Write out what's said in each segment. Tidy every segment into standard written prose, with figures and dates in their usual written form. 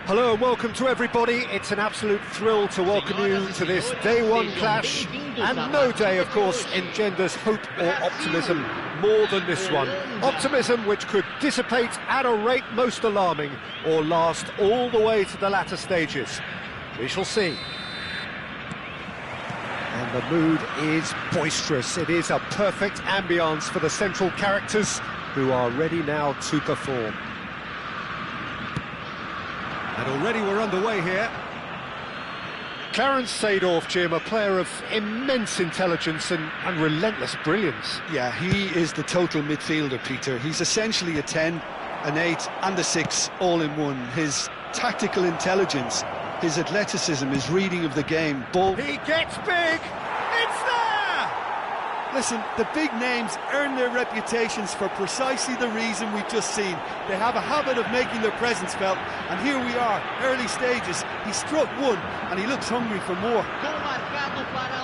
Hello and welcome to everybody. It's an absolute thrill to welcome you to this day one clash, and no day, of course, engenders hope or optimism more than this one. Optimism which could dissipate at a rate most alarming or last all the way to the latter stages. We shall see. And the mood is boisterous. It is a perfect ambience for the central characters who are ready now to perform. And already we're underway here. Clarence Seedorf, Jim, a player of immense intelligence and relentless brilliance. Yeah, he is the total midfielder, Peter. He's essentially a 10, an 8 and a 6 all in one. His tactical intelligence, his athleticism, his reading of the game, ball... He gets big! It's there! Listen, the big names earn their reputations for precisely the reason we've just seen. They have a habit of making their presence felt, and here we are, early stages. He struck one, and he looks hungry for more.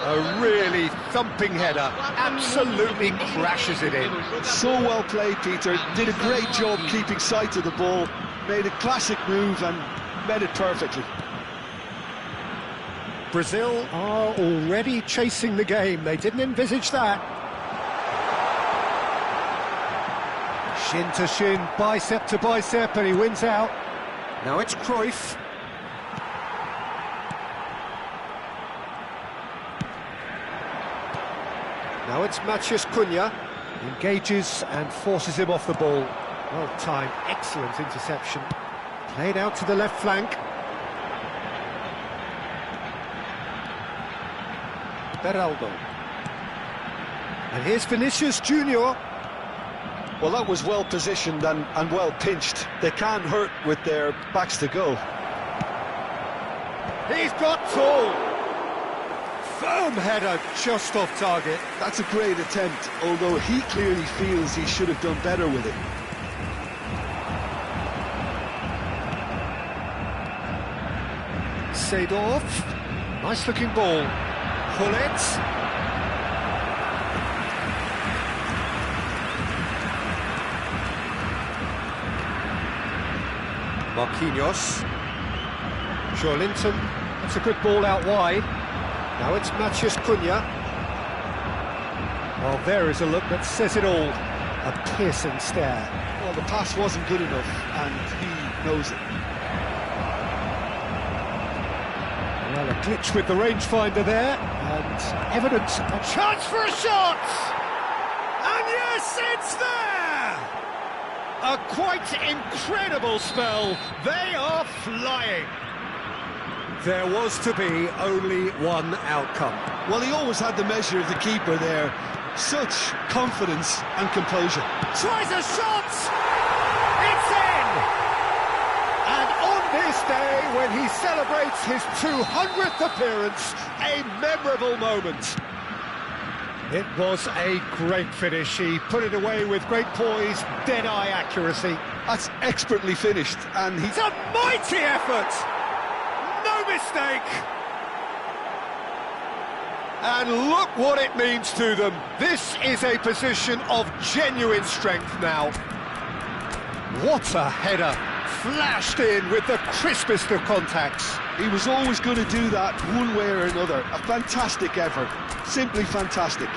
A really thumping header, absolutely crashes it in. So well played, Peter. Did a great job keeping sight of the ball, made a classic move and met it perfectly. Brazil are already chasing the game. They didn't envisage that. Shin to shin, bicep to bicep, and he wins out. Now it's Cruyff. Now it's Matheus Cunha. Engages and forces him off the ball. Well timed, excellent interception. Played out to the left flank. Beraldo. And here's Vinicius Junior. Well, that was well positioned and well pinched. They can't hurt with their backs to go. He's got tall. Firm header just off target. That's a great attempt, although he clearly feels he should have done better with it. Seedorf. Nice looking ball. Hullet. Marquinhos. Joelinton. That's a good ball out wide. Now it's Matheus Cunha. Well, there is a look that says it all. A piercing stare. Well, the pass wasn't good enough, and he knows it. Well, a glitch with the rangefinder there, and evidence, a chance for a shot! And yes, it's there! A quite incredible spell. They are flying. There was to be only one outcome. Well, he always had the measure of the keeper there. Such confidence and composure. Tries a shot! It's in! And on this day, when he celebrates his 200th appearance, a memorable moment. It was a great finish. He put it away with great poise, dead-eye accuracy. That's expertly finished, and It's a mighty effort! No mistake! And look what it means to them. This is a position of genuine strength now. What a header! Flashed in with the crispest of contacts. he was always going to do that one way or another. A fantastic effort, simply fantastic.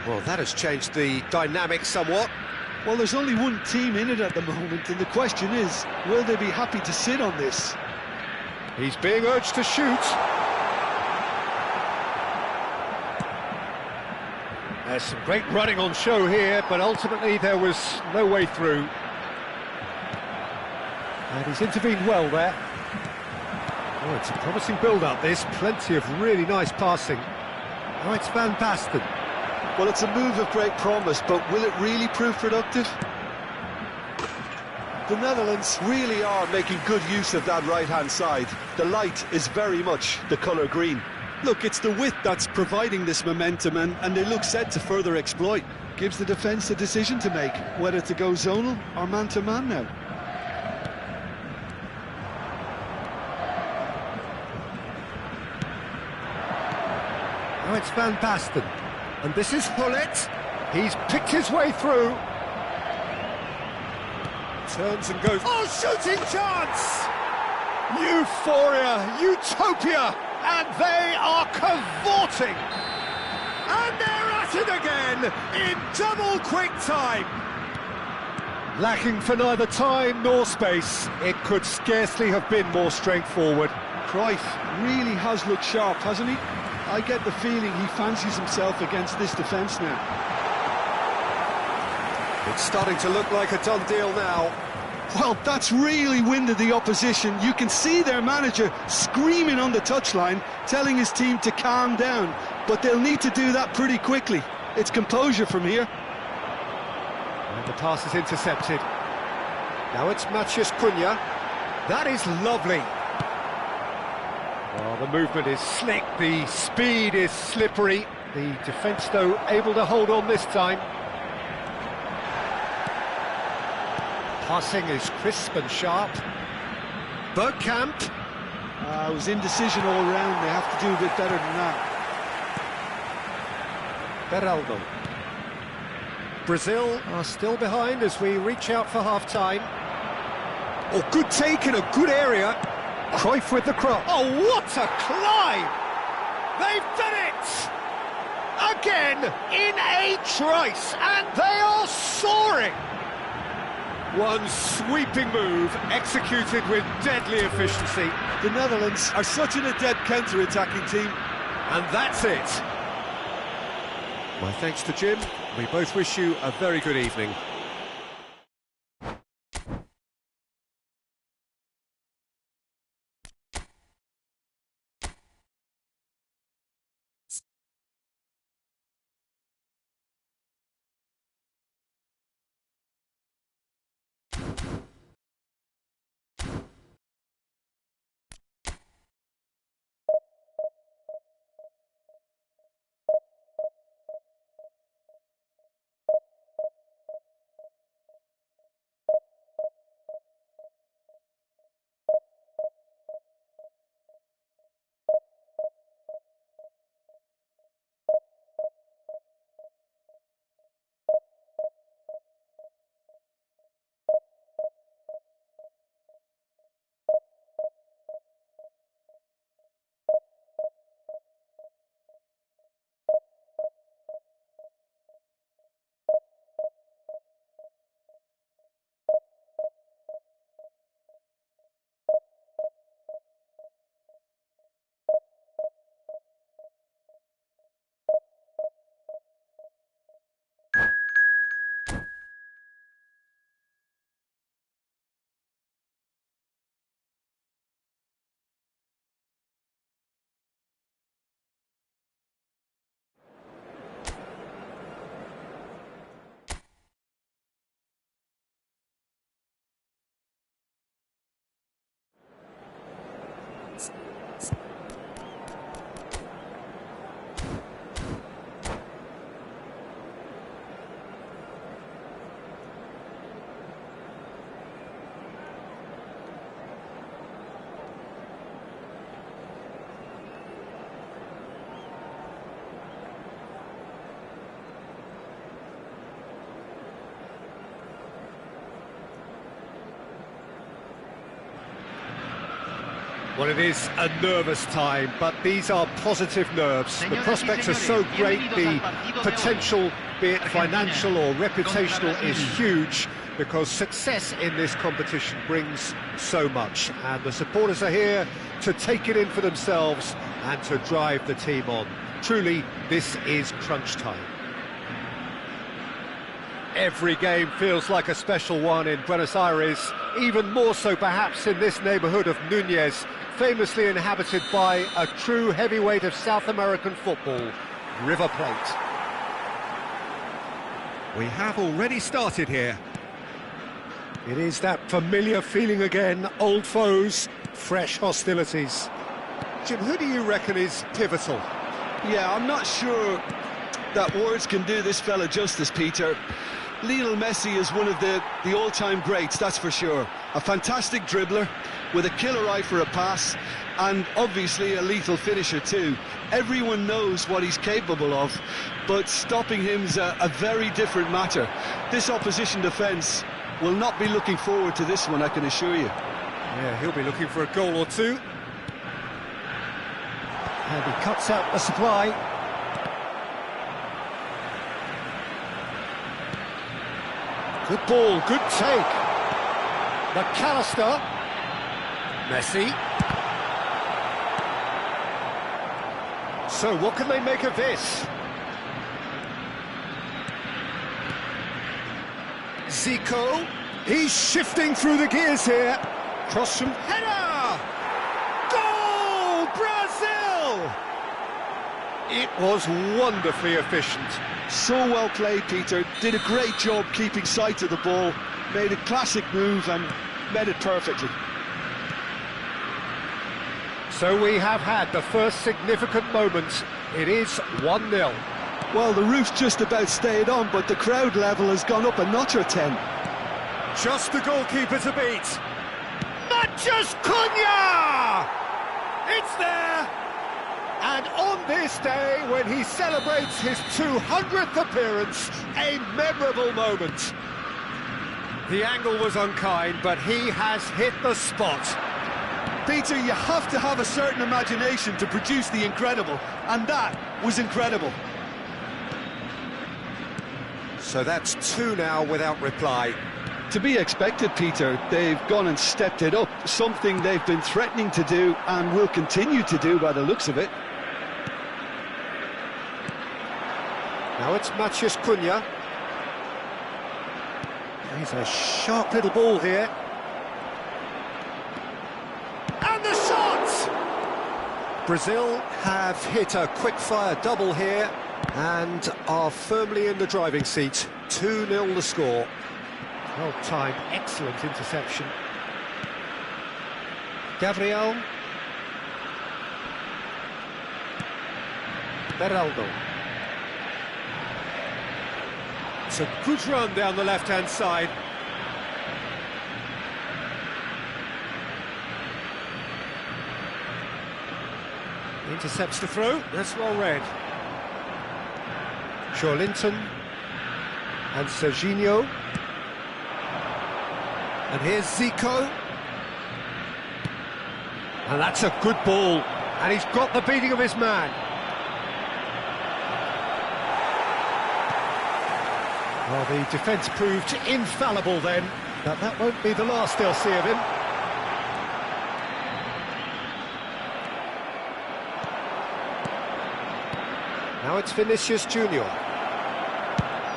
Well, that has changed the dynamic somewhat. Well, there's only one team in it at the moment, and the question is, will they be happy to sit on this? He's being urged to shoot. There's some great running on show here, but ultimately there was no way through. And he's intervened well there. Oh, it's a promising build-up, this. Plenty of really nice passing. Oh, it's Van Basten. Well, it's a move of great promise, but will it really prove productive? The Netherlands really are making good use of that right-hand side. The light is very much the colour green. Look, it's the width that's providing this momentum, and they look set to further exploit. Gives the defence a decision to make, whether to go zonal or man-to-man now. Oh, it's Van Basten. And this is Hullet. He's picked his way through. Turns and goes. Oh, shooting chance! Euphoria, utopia, and they are cavorting. And they're at it again in double quick time. Lacking for neither time nor space, it could scarcely have been more straightforward. Cruyff really has looked sharp, hasn't he? I get the feeling he fancies himself against this defence now. It's starting to look like a done deal now. Well, that's really winded the opposition. You can see their manager screaming on the touchline, telling his team to calm down. But they'll need to do that pretty quickly. It's composure from here. And the pass is intercepted. Now it's Matheus Cunha. That is lovely. Well, the movement is slick, the speed is slippery. The defence, though, able to hold on this time. Passing is crisp and sharp. Bergkamp. It was indecision all round. They have to do a bit better than that. Beraldo. Brazil are still behind as we reach out for half-time. Oh, good take in a good area. Cruyff with the cross. Oh, what a climb! They've done it! Again, in a trice, and they are soaring! One sweeping move, executed with deadly efficiency. The Netherlands are such an adept counter-attacking team. And that's it. My thanks to Jim. We both wish you a very good evening. Well, it is a nervous time, but these are positive nerves. The prospects are so great, the potential, be it financial or reputational, is huge, because success in this competition brings so much. And the supporters are here to take it in for themselves and to drive the team on. Truly, this is crunch time. Every game feels like a special one in Buenos Aires, even more so perhaps in this neighbourhood of Núñez, famously inhabited by a true heavyweight of South American football, River Plate. We have already started here. It is that familiar feeling again, old foes, fresh hostilities. Jim, who do you reckon is pivotal? Yeah, I'm not sure that words can do this fella justice, Peter. Lionel Messi is one of the all-time greats, that's for sure. A fantastic dribbler with a killer eye for a pass, and obviously a lethal finisher too. Everyone knows what he's capable of, but stopping him's a very different matter. This opposition defence will not be looking forward to this one, I can assure you. Yeah, he'll be looking for a goal or two. And he cuts out the supply. Good ball, good take. McAllister. Messi. So what can they make of this? Zico. He's shifting through the gears here. Cross from header! Goal! Brazil! It was wonderfully efficient. So well played, Peter. Did a great job keeping sight of the ball. Made a classic move and met it perfectly. So we have had the first significant moment. It is 1-0. Well, the roof's just about stayed on, but the crowd level has gone up a notch or 10. Just the goalkeeper to beat. Matches Cunha! It's there! And on this day, when he celebrates his 200th appearance, a memorable moment. The angle was unkind, but he has hit the spot. Peter, you have to have a certain imagination to produce the incredible, and that was incredible. So that's 2 now without reply. To be expected, Peter. They've gone and stepped it up, something they've been threatening to do and will continue to do by the looks of it. Now it's Mathias Cunha. He's a sharp little ball here. And the shot! Brazil have hit a quick-fire double here and are firmly in the driving seat. 2-0 the score. Well timed, excellent interception. Gabriel. Beraldo. It's a good run down the left-hand side. Intercepts the throw, that's well read. Joelinton and Serginho. And here's Zico. And that's a good ball. And he's got the beating of his man. Well, the defence proved infallible then, but that won't be the last they'll see of him. Now it's Vinicius Junior.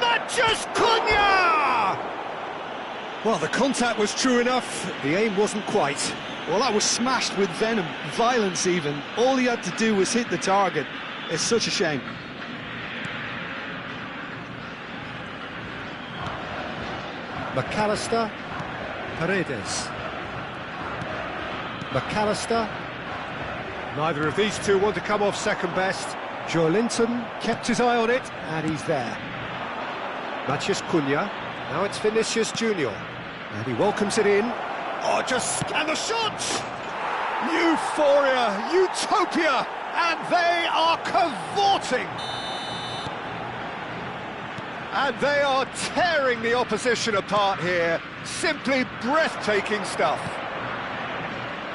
Mathias Cunha! Well, the contact was true enough, the aim wasn't quite. Well, that was smashed with venom, violence even. All he had to do was hit the target. It's such a shame. McAllister, Paredes. McAllister. Neither of these two want to come off second best. Joelinton kept his eye on it, and he's there. Mathias Cunha. Now it's Vinicius Junior. And he welcomes it in. Oh, and the shot! Euphoria, utopia, and they are cavorting. And they are tearing the opposition apart here. Simply breathtaking stuff.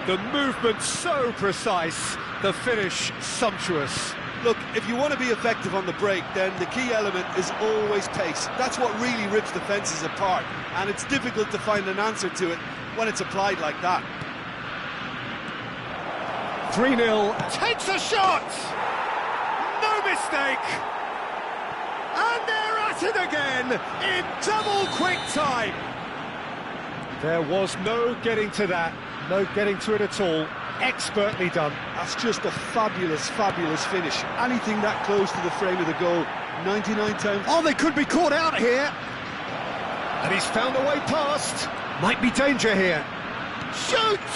The movement so precise, the finish sumptuous. Look, if you want to be effective on the break, then the key element is always pace. That's what really rips defences apart, and it's difficult to find an answer to it when it's applied like that. 3-0. Takes a shot! No mistake! And they're at it again in double quick time. There was no getting to that, no getting to it at all. Expertly done. That's just a fabulous, fabulous finish. Anything that close to the frame of the goal, 99 times. Oh, they could be caught out here. And he's found a way past. Might be danger here. Shoots!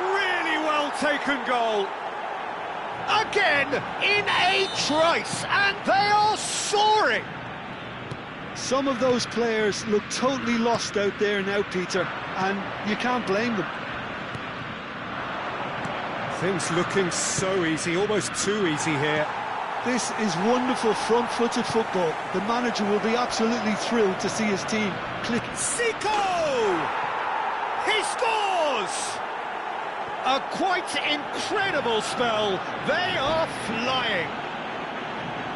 Really well taken goal. Again, in a trice, and they are soaring. Some of those players look totally lost out there now, Peter, and you can't blame them. Things looking so easy, almost too easy here. This is wonderful front-footed football. The manager will be absolutely thrilled to see his team click. Zico! He scores! A quite incredible spell. They are flying.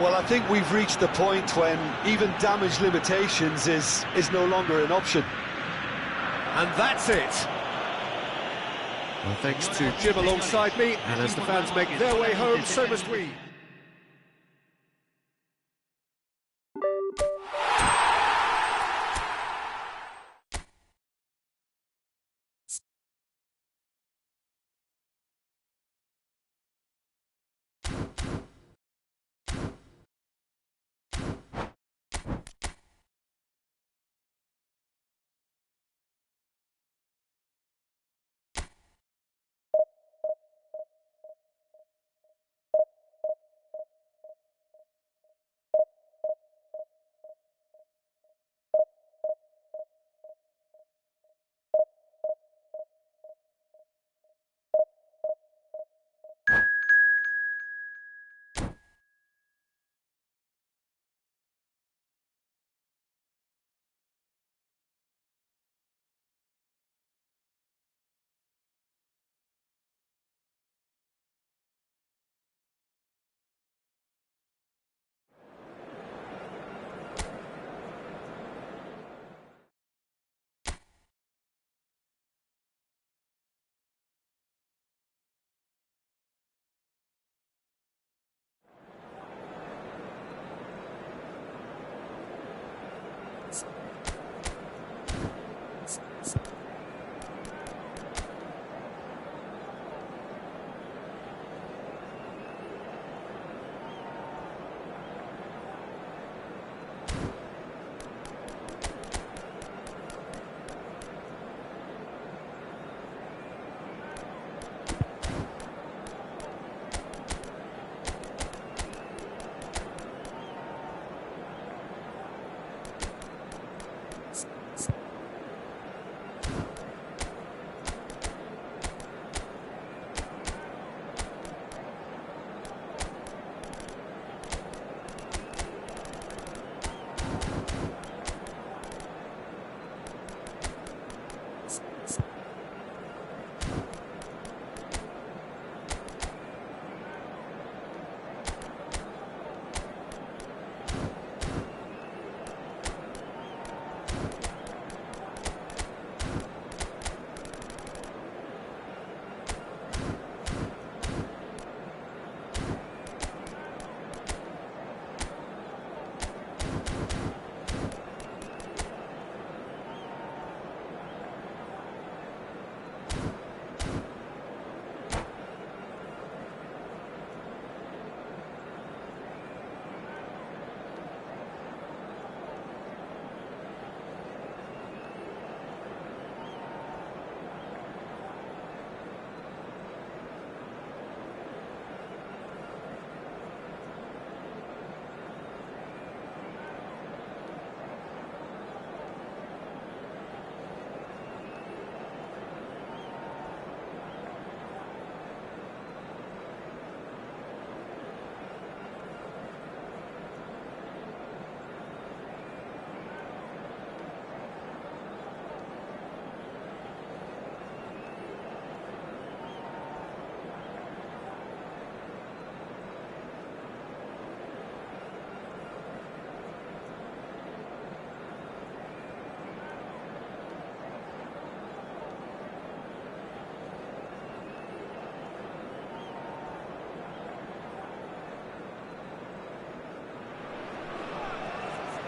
Well, I think we've reached the point when even damage limitations is no longer an option. And that's it. Well, thanks to Jim alongside me, and as the fans make their way home, so must we.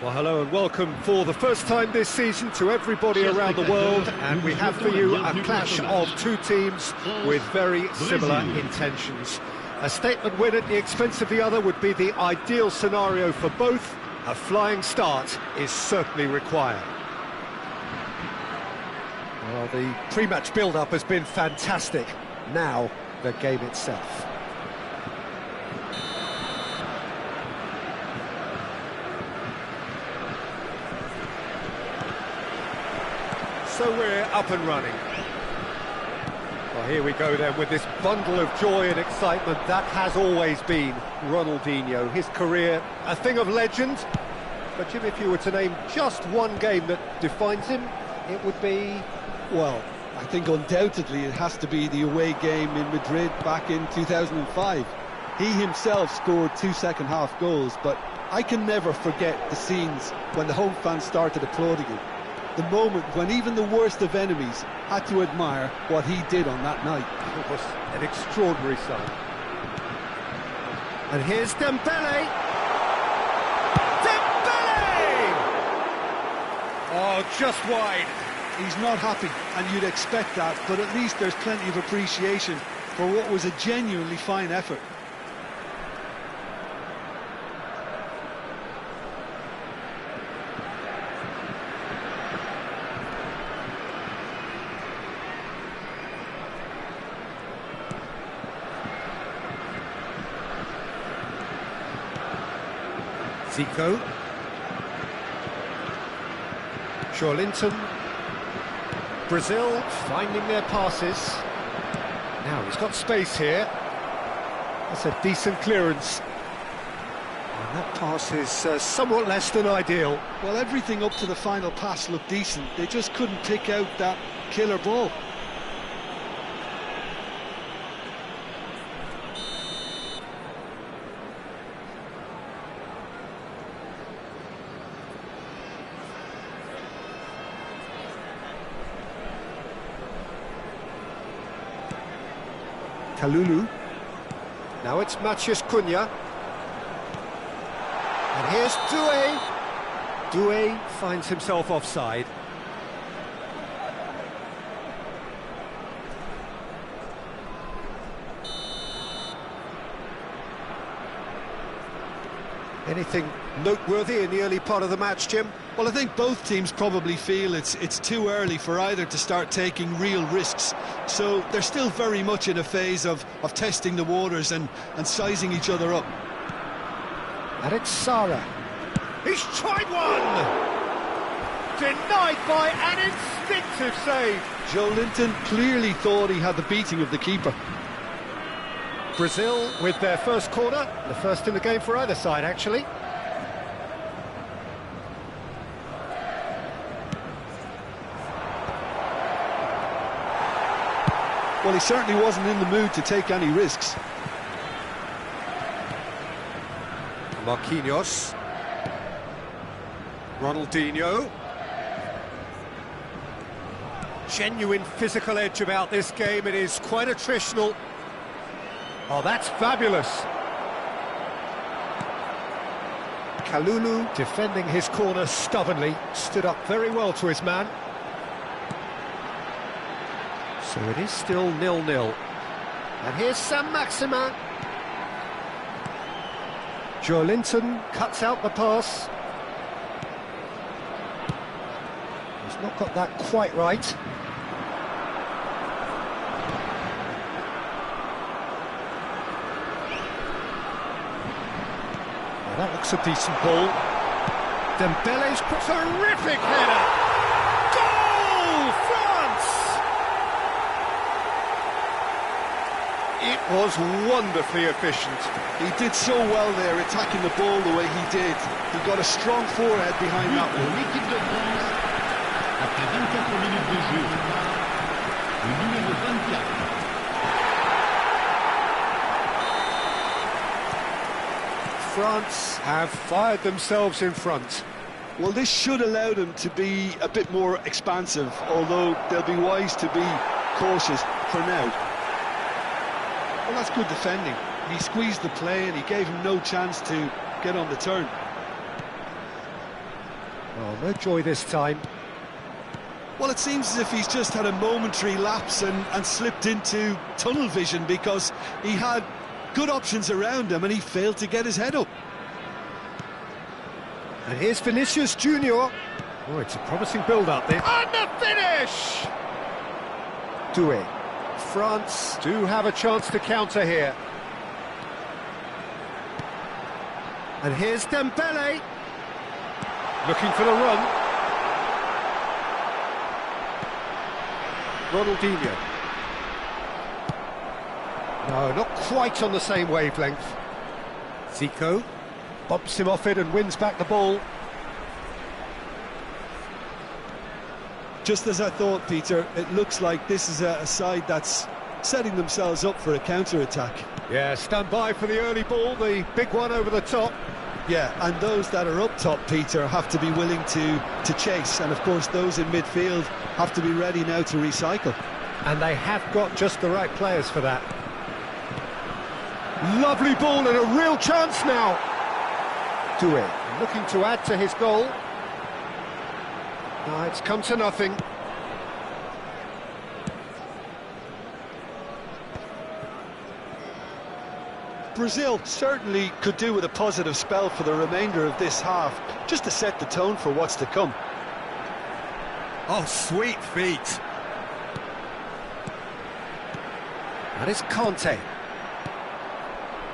Well, hello and welcome for the first time this season to everybody around the world, and we have for you a clash of two teams with very similar intentions. A statement win at the expense of the other would be the ideal scenario for both. A flying start is certainly required. Well, the pre-match build-up has been fantastic. Now, the game itself. So we're up and running. Well, here we go then with this bundle of joy and excitement. That has always been Ronaldinho. His career, a thing of legend. But Jim, if you were to name just one game that defines him, it would be... Well, I think undoubtedly it has to be the away game in Madrid back in 2005. He himself scored 2 second-half goals, but I can never forget the scenes when the home fans started applauding him. The moment when even the worst of enemies had to admire what he did on that night. It was an extraordinary sight. And here's Dembele! Dembele! Oh, just wide. He's not happy, and you'd expect that, but at least there's plenty of appreciation for what was a genuinely fine effort. Zico. Joelinton. Brazil finding their passes. Now he's got space here. That's a decent clearance. And that pass is somewhat less than ideal. Well, everything up to the final pass looked decent. They just couldn't pick out that killer ball. Kalulu. Now it's Matheus Cunha. And here's Doué. Doué finds himself offside. Anything noteworthy in the early part of the match, Jim? Well, I think both teams probably feel it's too early for either to start taking real risks. So they're still very much in a phase of testing the waters and sizing each other up. And it's Sara. He's tried one! Denied by an instinctive save. Joelinton clearly thought he had the beating of the keeper. Brazil with their first corner, the first in the game for either side, actually. Well, he certainly wasn't in the mood to take any risks. Marquinhos. Ronaldinho. Genuine physical edge about this game. It is quite attritional. Oh, that's fabulous. Kalulu defending his corner stubbornly, stood up very well to his man. So it is still 0-0. And here's Saint-Maximin. Joelinton cuts out the pass. He's not got that quite right. That looks a decent ball. Dembele's terrific header. Goal, France! It was wonderfully efficient. He did so well there, attacking the ball the way he did. He got a strong forehead behind that one. L'équipe de France, après 24 minutes de jeu, le numéro 24. France have fired themselves in front. Well, this should allow them to be a bit more expansive, although they'll be wise to be cautious for now. Well, that's good defending. He squeezed the play and he gave him no chance to get on the turn. Well, no joy this time. Well, it seems as if he's just had a momentary lapse and slipped into tunnel vision, because he had good options around him and he failed to get his head up. And here's Vinicius Junior. Oh, it's a promising build-up there. And the finish! Doué. France do have a chance to counter here. And here's Dembele. Looking for the run. Ronaldinho. No, not quite on the same wavelength. Zico bumps him off it and wins back the ball. Just as I thought, Peter, it looks like this is a side that's setting themselves up for a counter-attack. Yeah, stand by for the early ball, the big one over the top. Yeah, and those that are up top, Peter, have to be willing to chase. And of course, those in midfield have to be ready now to recycle. And they have got just the right players for that. Lovely ball and a real chance now. Doué looking to add to his goal. No, it's come to nothing. Brazil certainly could do with a positive spell for the remainder of this half, just to set the tone for what's to come. Oh, sweet feet. That is Conte.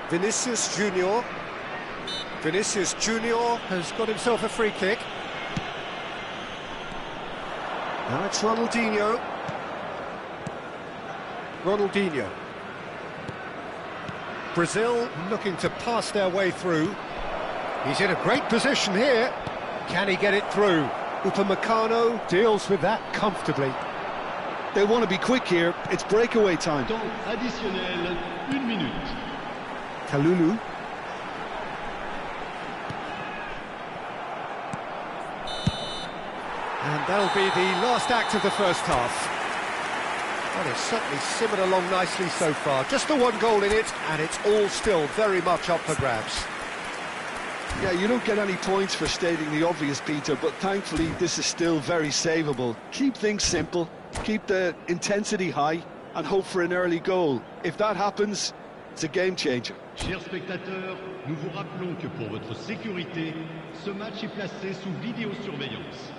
Vinicius Junior. Vinicius Junior has got himself a free kick. Now it's Ronaldinho. Ronaldinho. Brazil looking to pass their way through. He's in a great position here. Can he get it through? Upamecano deals with that comfortably. They want to be quick here. It's breakaway time. Temps additionnel, 1 minute. Kalulu. And that'll be the last act of the first half. Well, it's certainly simmered along nicely so far. Just the one goal in it, and it's all still very much up for grabs. Yeah, you don't get any points for stating the obvious, Peter, but thankfully this is still very savable. Keep things simple, keep the intensity high, and hope for an early goal. If that happens, it's a game changer. Chers spectateurs, nous vous rappelons que pour votre sécurité, ce match est placé sous vidéosurveillance.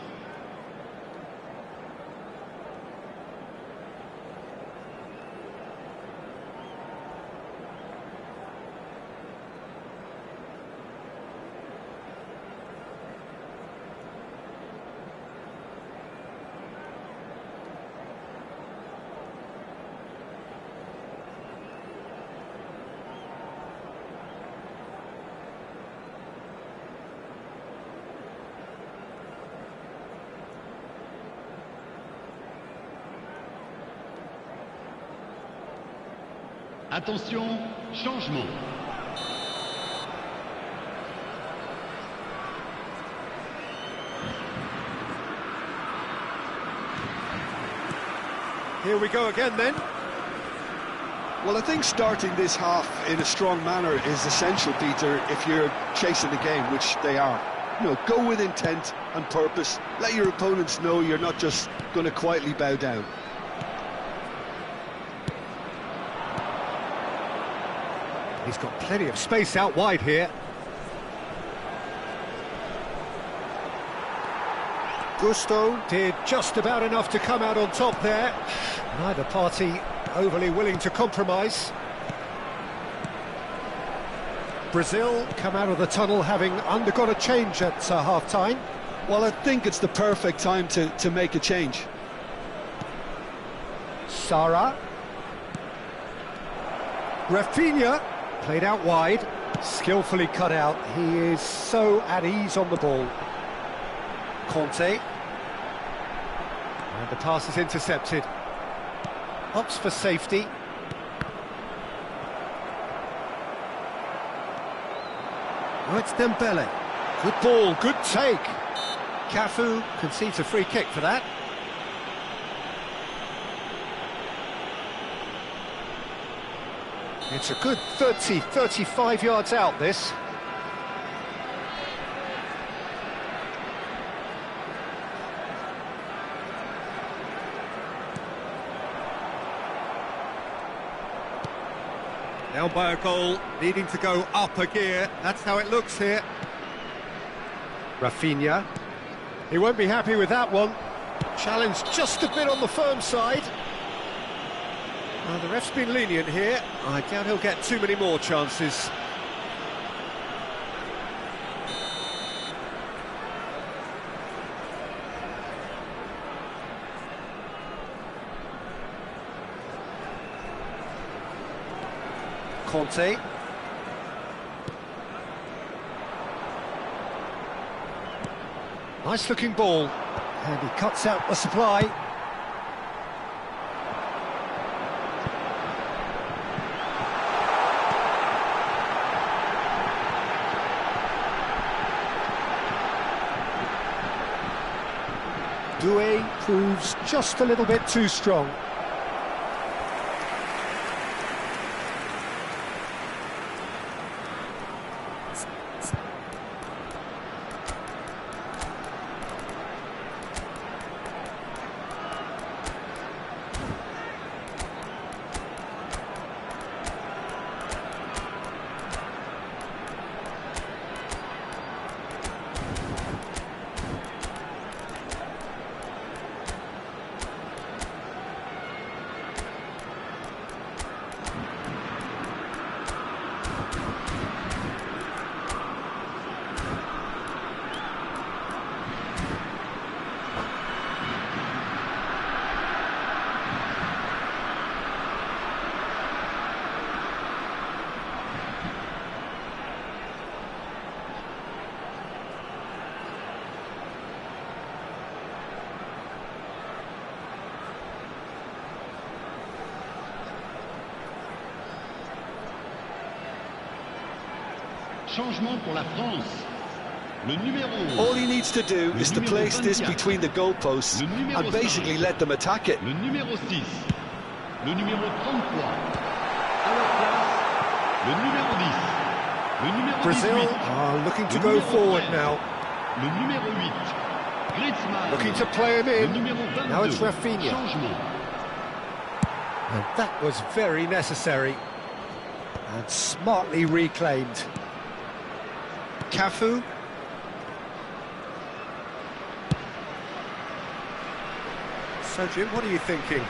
Attention, changement. Here we go again then. Well, I think starting this half in a strong manner is essential, Peter, if you're chasing the game, which they are. You know, go with intent and purpose. Let your opponents know you're not just going to quietly bow down. He's got plenty of space out wide here. Gusto did just about enough to come out on top there. Neither party overly willing to compromise. Brazil come out of the tunnel having undergone a change at half-time. Well, I think it's the perfect time to make a change. Sara. Rafinha. Played out wide, skillfully cut out. He is so at ease on the ball. Conte. And the pass is intercepted. Opts for safety. Oh, it's Dembele. Good ball, good take. Cafu concedes a free kick for that. It's a good 30, 35 yards out, this. Down by a goal, needing to go up a gear. That's how it looks here. Rafinha. He won't be happy with that one. Challenge just a bit on the firm side. The ref's been lenient here. I doubt he'll get too many more chances. Conte. Nice looking ball. And he cuts out the supply. Doué proves just a little bit too strong. Changement pour la France. Le numéro... All he needs to do is to place this between the goalposts and basically let them attack it. Le numéro 6. Le numéro 33. À leur place, le numéro 10. Le numéro Brazil 18. are looking to go forward now. Le numéro 8. Griezmann. Looking to play him Le in. numéro 22. Now it's Rafinha. Changement. And that was very necessary. And smartly reclaimed. Cafu. So, Jim, what are you thinking?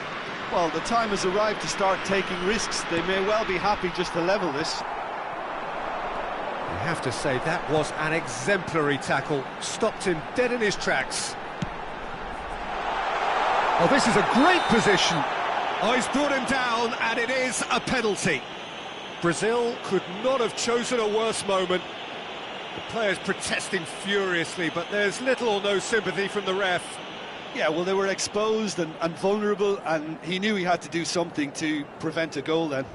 Well, the time has arrived to start taking risks. They may well be happy just to level this. I have to say, that was an exemplary tackle. Stopped him dead in his tracks. Oh, this is a great position. Oh, he's brought him down, and it is a penalty. Brazil could not have chosen a worse moment. The players protesting furiously, but there's little or no sympathy from the ref. Yeah, well, they were exposed and vulnerable, and he knew he had to do something to prevent a goal then.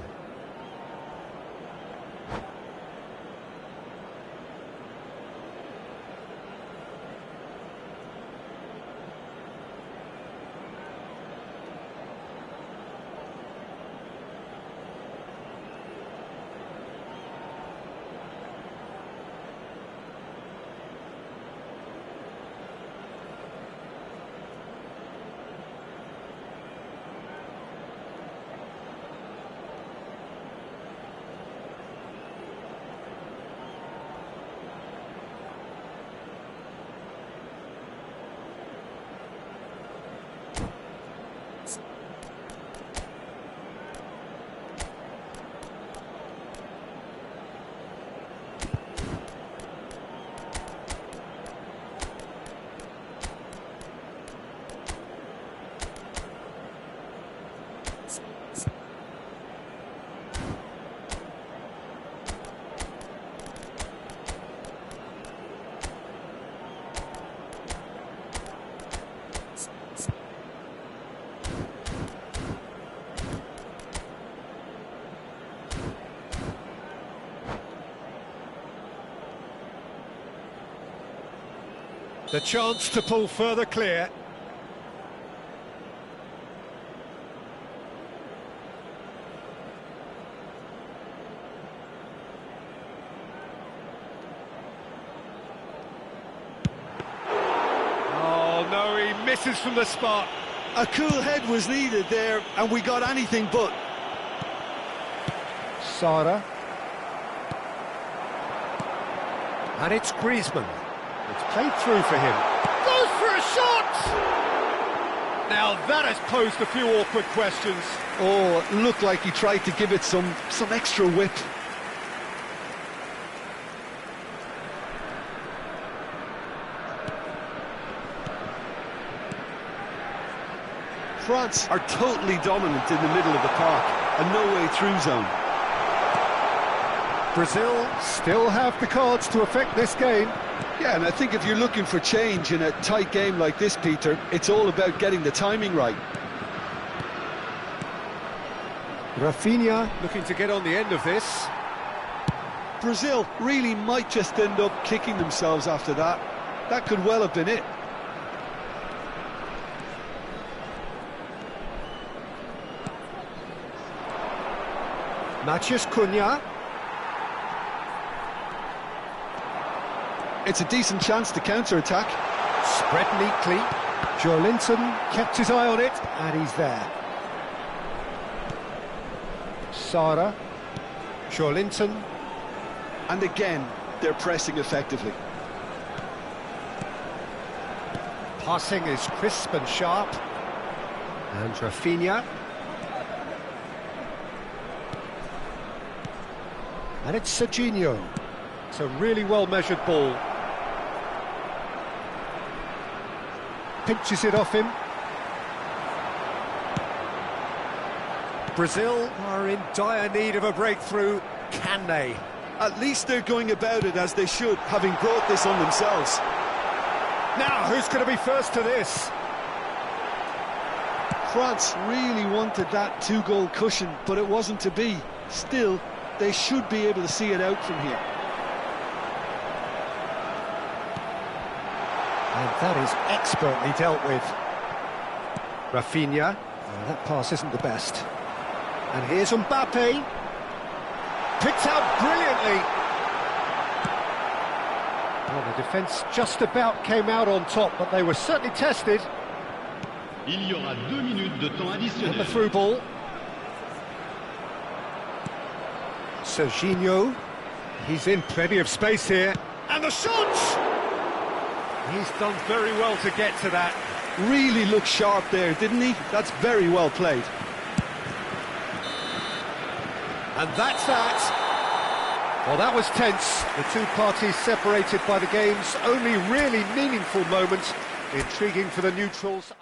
The chance to pull further clear. Oh no, he misses from the spot. A cool head was needed there, and we got anything but. Sara. And it's Griezmann. It's played through for him. Goes for a shot! Now that has posed a few awkward questions. Oh, it looked like he tried to give it some extra whip. France are totally dominant in the middle of the park, and no way through zone. Brazil still have the cards to affect this game. Yeah, and I think if you're looking for change in a tight game like this, Peter, it's all about getting the timing right. Rafinha looking to get on the end of this. Brazil really might just end up kicking themselves after that. That could well have been it. Matheus Cunha. It's a decent chance to counter-attack. Spread neatly. Joelinton kept his eye on it, and he's there. Sara. Joelinton. And again, they're pressing effectively. Passing is crisp and sharp. And Rafinha. And it's Serginho. It's a really well-measured ball. Pinches it off him. Brazil are in dire need of a breakthrough. Can they? At least they're going about it as they should, having brought this on themselves. Now, who's going to be first to this? France really wanted that two-goal cushion, but it wasn't to be. Still, they should be able to see it out from here. And that is expertly dealt with. Rafinha. Oh, that pass isn't the best. And here's Mbappe. Picked out brilliantly. Well, the defence just about came out on top, but they were certainly tested. Il y aura 2 minutes de temps And the additionnel. through ball. Serginho. He's in plenty of space here. And the shot! He's done very well to get to that. Really looked sharp there, didn't he? That's very well played. And that's that. Well, that was tense. The two parties separated by the game's only really meaningful moment. Intriguing for the neutrals.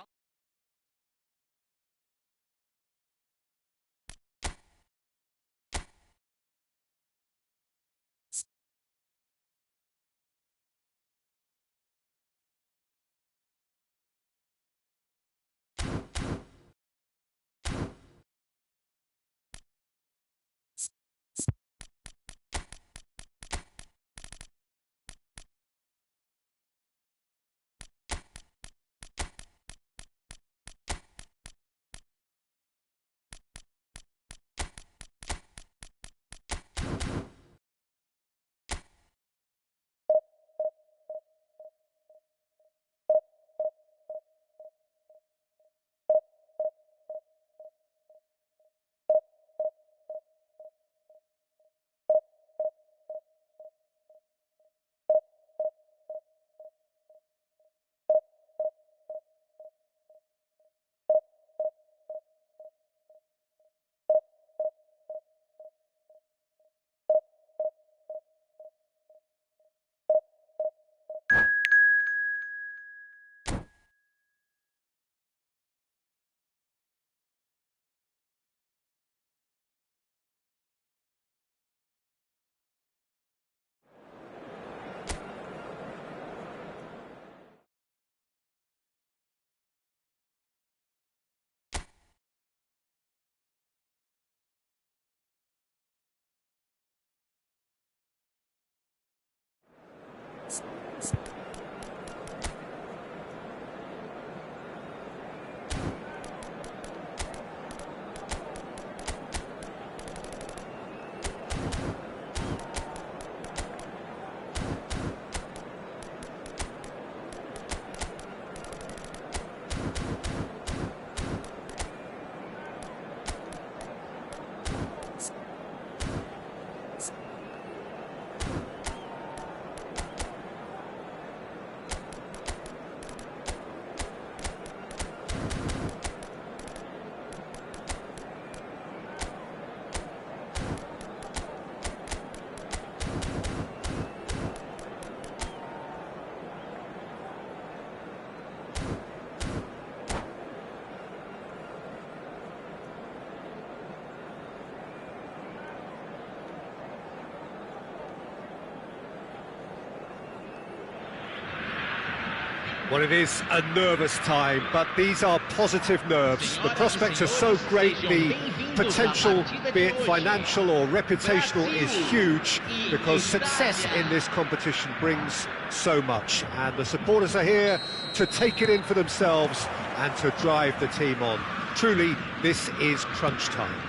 Well, it is a nervous time, but these are positive nerves. The prospects are so great, the potential, be it financial or reputational, is huge, because success in this competition brings so much. And the supporters are here to take it in for themselves and to drive the team on. Truly, this is crunch time.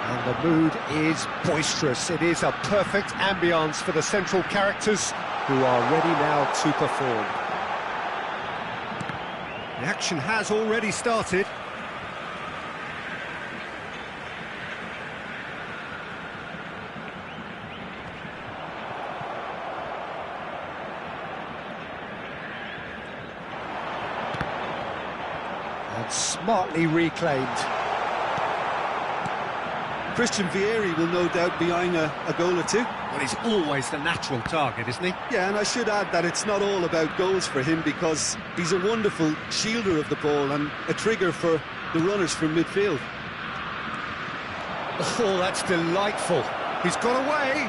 And the mood is boisterous. It is a perfect ambience for the central characters, who are ready now to perform. The action has already started. And smartly reclaimed. Christian Vieri will no doubt be eyeing a goal or two. Well, he's always the natural target, isn't he? Yeah, and I should add that it's not all about goals for him, because he's a wonderful shielder of the ball and a trigger for the runners from midfield. Oh, that's delightful. He's got away.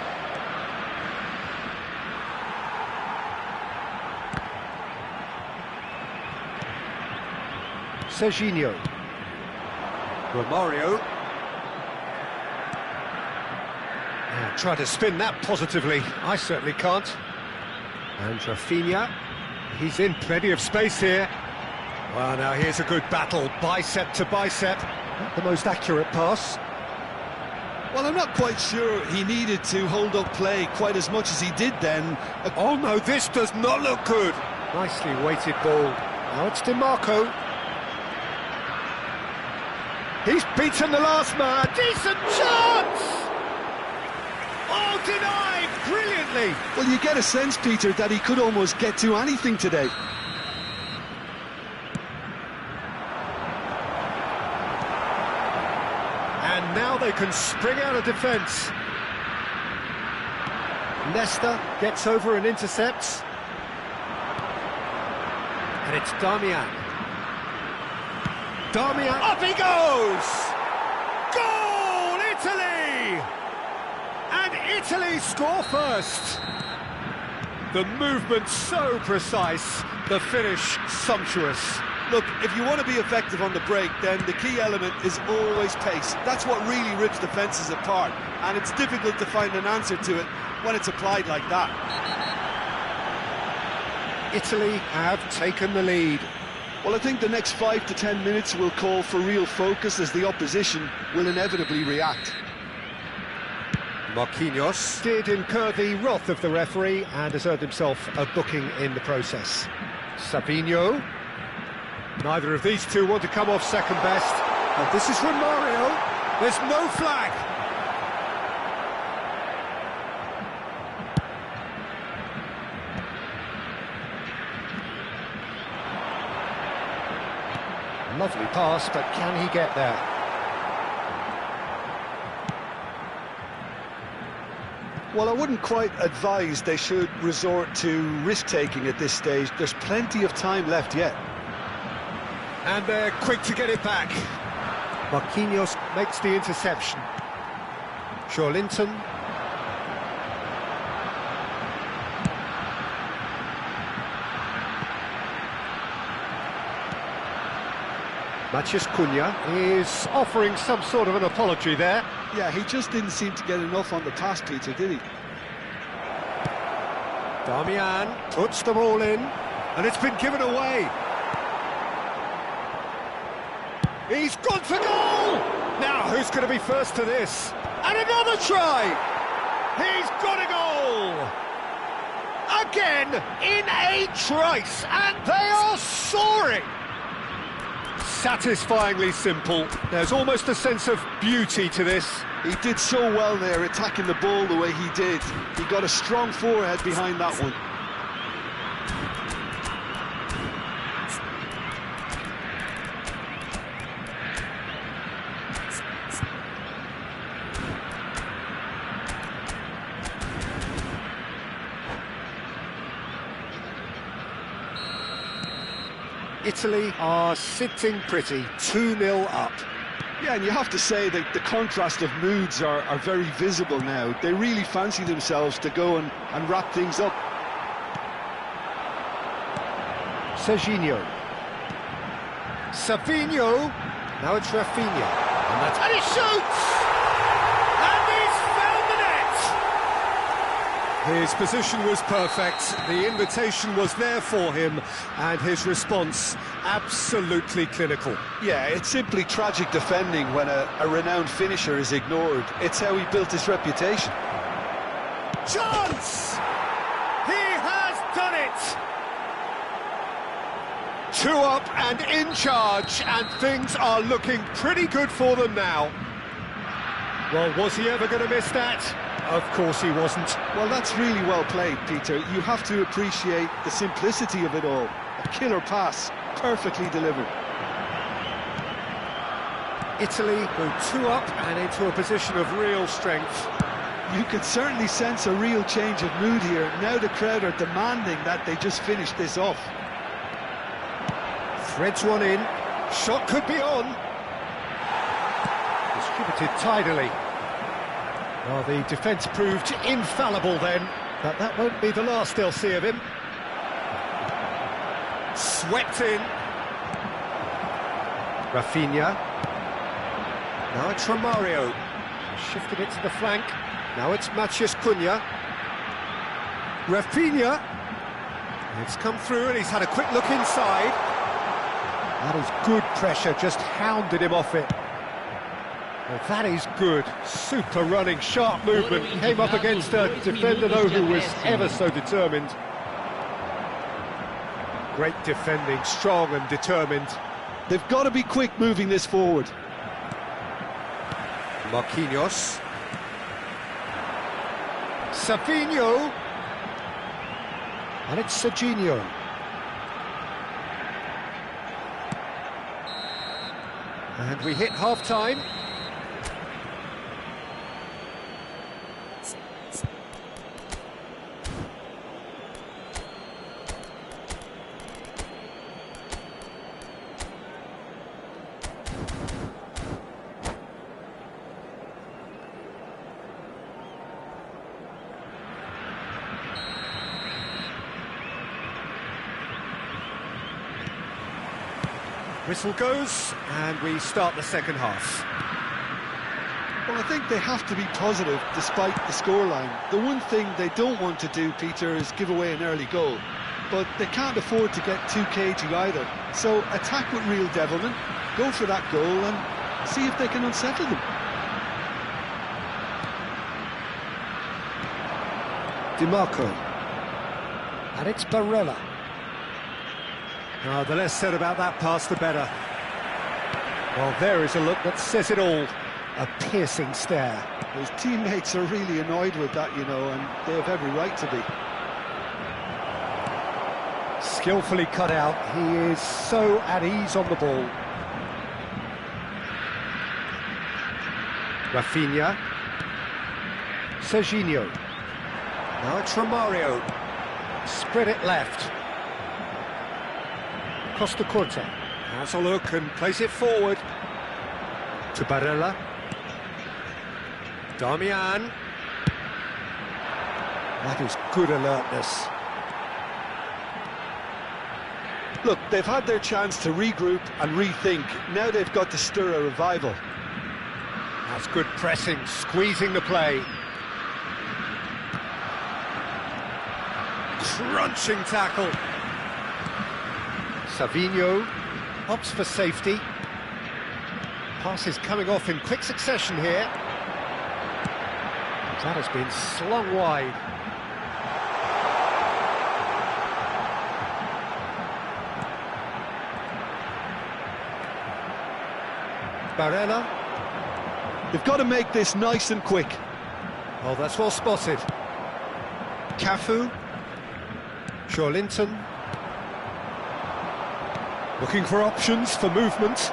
Serginho. Romario. Try to spin that positively. I certainly can't. And Rafinha. He's in plenty of space here. Well, now here's a good battle, bicep to bicep. Not the most accurate pass. Well, I'm not quite sure he needed to hold up play quite as much as he did then. Oh no, this does not look good. Nicely weighted ball. Now it's DiMarco. He's beaten the last man. Decent chance! Oh, denied brilliantly. Well, you get a sense, Peter, that he could almost get to anything today. And now they can spring out of defence. Leicester gets over and intercepts. And it's Darmian. Darmian, up he goes! Goal, Italy! And Italy score first. The movement so precise, the finish sumptuous. Look, if you want to be effective on the break, then the key element is always pace. That's what really rips defences apart, and it's difficult to find an answer to it when it's applied like that. Italy have taken the lead. Well, I think the next 5 to 10 minutes will call for real focus, as the opposition will inevitably react. Marquinhos did incur the wrath of the referee and has earned himself a booking in the process. Sabinho. Neither of these two want to come off second best. And this is Romario. There's no flag. Lovely pass, but can he get there? Well, I wouldn't quite advise they should resort to risk-taking at this stage. There's plenty of time left yet. And they're quick to get it back. Marquinhos makes the interception. Joelinton. Matheus Cunha is offering some sort of an apology there. Yeah, he just didn't seem to get enough on the pass, Peter, did he? Darmian puts the ball in, and it's been given away. He's gone for goal! Now, who's going to be first to this? And another try! He's got a goal! Again, in a trice, and they are soaring! Satisfyingly simple. There's almost a sense of beauty to this. He did so well there, attacking the ball the way he did. He got a strong forehead behind that one. Italy are sitting pretty, 2-0 up. Yeah, and you have to say that the contrast of moods are very visible now. They really fancy themselves to go and wrap things up. Serginho. Savinho. Now it's Rafinha. And he shoots! And he's found the net! His position was perfect, the invitation was there for him, and his response absolutely clinical. Yeah, it's simply tragic defending when a renowned finisher is ignored. It's how he built his reputation. Chance! He has done it! 2 up and in charge, and things are looking pretty good for them now. Well, was he ever going to miss that? Of course he wasn't. Well, that's really well played, Peter. You have to appreciate the simplicity of it all. A killer pass, perfectly delivered. Italy go 2 up and into a position of real strength. You can certainly sense a real change of mood here. Now the crowd are demanding that they just finish this off. Threads one in. Shot could be on. Distributed tidily. Well, the defence proved infallible then, but that won't be the last they'll see of him. Swept in. Rafinha. Now it's Romario. Shifted it to the flank. Now it's Matheus Cunha. Rafinha. It's come through and he's had a quick look inside. That is good pressure, just hounded him off it. Well, that is good. Super running, sharp movement. Came up against a defender, though, who was ever so determined. Great defending, strong and determined. They've got to be quick moving this forward. Marquinhos. Savinho. And it's Serginho. And we hit half-time. Whistle goes, and we start the second half. Well, I think they have to be positive despite the scoreline. The one thing they don't want to do, Peter, is give away an early goal. But they can't afford to get too cagey either. So attack with real devilment, go for that goal and see if they can unsettle them. Di Marco. And it's Barella. The less said about that pass, the better. Well, there is a look that says it all. A piercing stare. His teammates are really annoyed with that, you know, and they have every right to be. Skillfully cut out. He is so at ease on the ball. Rafinha. Serginho. Now it's Romario. Spread it left. Costa Curta has a look and plays it forward to Barella. Damian. That is good alertness. Look, they've had their chance to regroup and rethink. Now they've got to stir a revival. That's good pressing, squeezing the play. Crunching tackle. Savinho opts for safety. Passes coming off in quick succession here. That has been slung wide. Barella. They've got to make this nice and quick. Oh, that's well spotted. Cafu. Joelinton. Looking for options for movement.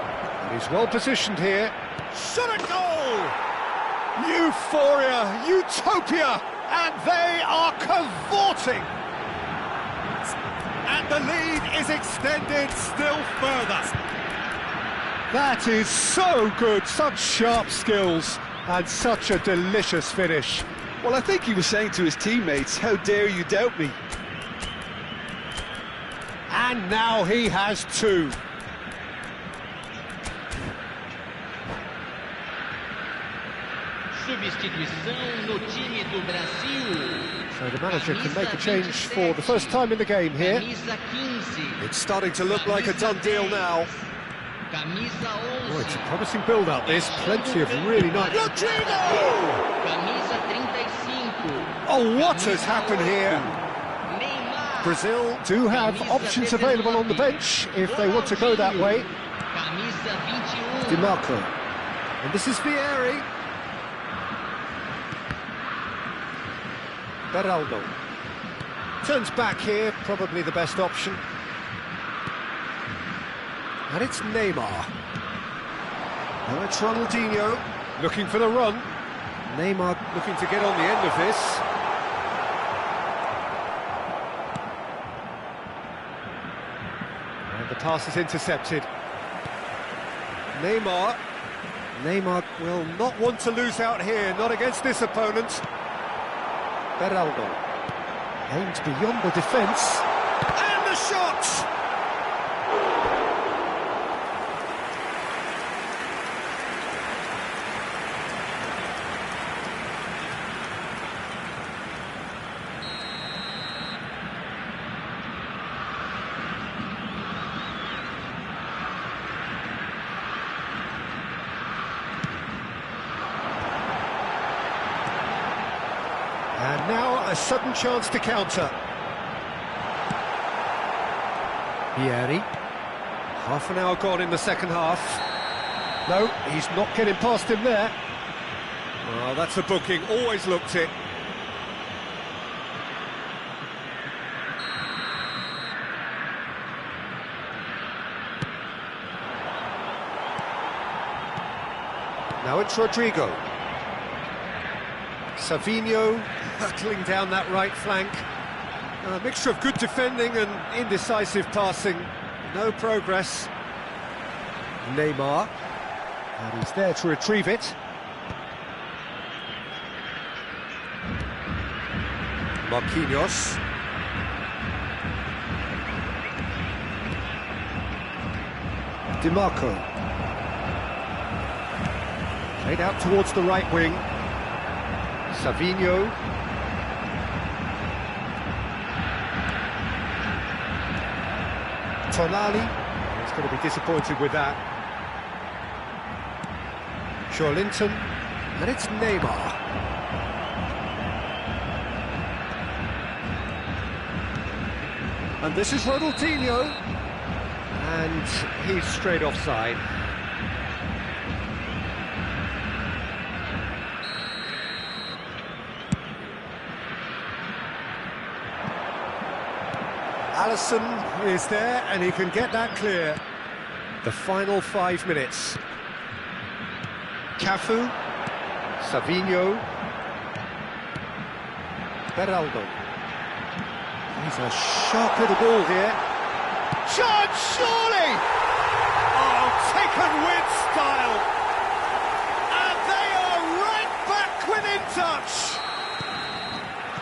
He's well positioned here. Shot a goal! Euphoria, utopia, and they are cavorting. And the lead is extended still further. That is so good, such sharp skills, and such a delicious finish. Well, I think he was saying to his teammates, how dare you doubt me? And And now he has two. Substituição no time do Brasil. So the manager can make a change for the first time in the game here. Camisa 15. It's starting to look like a done deal now. Camisa 11. Oh, it's a promising build-up, this. Plenty of really nice... Rodrigo! Camisa 35. Oh, what has happened here? Neymar. Brazil do have options available on the bench if they want to go that way. Camisa 21. DiMarco. And this is Vieri. Beraldo. Turns back here, probably the best option. And it's Neymar. Now it's Ronaldinho, looking for the run. Neymar looking to get on the end of this. And the pass is intercepted. Neymar will not want to lose out here, not against this opponent. Beraldo aimed beyond the defence. And the shot! And now a sudden chance to counter. Vieri. Half an hour gone in the second half. No, he's not getting past him there. Well, that's a booking, always looked it. Now it's Rodrigo. Savinho battling down that right flank. A mixture of good defending and indecisive passing. No progress. Neymar. And he's there to retrieve it. Marquinhos. DiMarco. Played out towards the right wing. Savinho. Tonali. He's going to be disappointed with that. Linton. And it's Neymar. And this is Ronaldinho. And he's straight offside. Alisson is there, and he can get that clear. The final 5 minutes. Cafu, Savinho, Beraldo. He's a sharp little ball here. Chance, surely! Oh, taken with style. And they are right back within touch.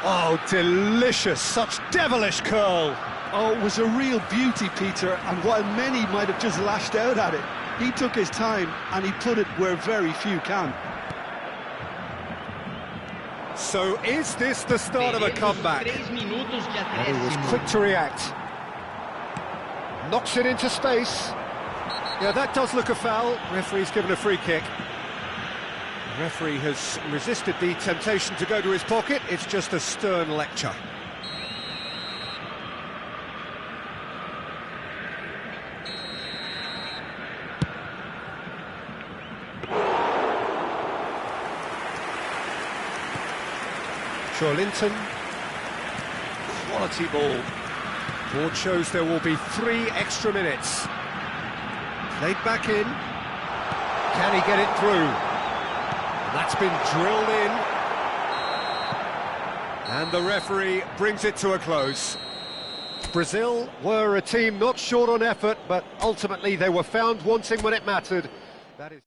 Oh, delicious, such devilish curl. Oh, it was a real beauty, Peter, and while many might have just lashed out at it, he took his time and he put it where very few can. So is this the start of a comeback? And he was quick to react. Knocks it into space. Yeah, that does look a foul. Referee's given a free kick. The referee has resisted the temptation to go to his pocket. It's just a stern lecture. Linton. Quality ball. Board shows there will be 3 extra minutes. Played back in. Can he get it through? That's been drilled in. And the referee brings it to a close. Brazil were a team not short on effort, but ultimately they were found wanting when it mattered. That is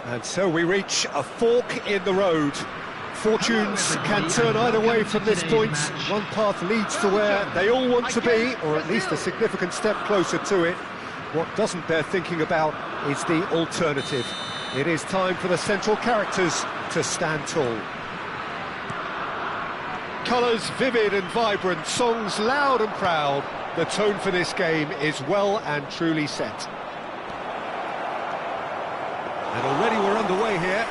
And so we reach a fork in the road. Fortunes can turn either way from this point. One path leads to where they all want to be, or at least a significant step closer to it. What doesn't bear thinking about is the alternative. It is time for the central characters to stand tall. Colours vivid and vibrant, songs loud and proud. The tone for this game is well and truly set. And already we're underway here.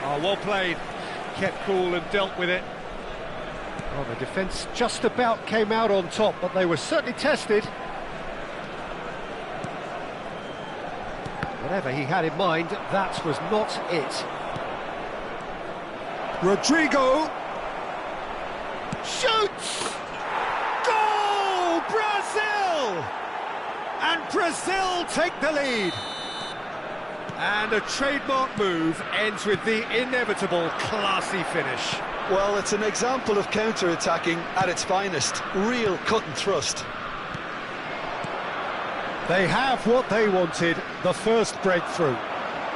Oh, well played. Kept cool and dealt with it. Well, the defence just about came out on top, but they were certainly tested. Whatever he had in mind, that was not it. Rodrigo shoots! Goal! Brazil! And Brazil take the lead. And a trademark move ends with the inevitable classy finish. Well, it's an example of counter-attacking at its finest. Real cut and thrust. They have what they wanted, the first breakthrough.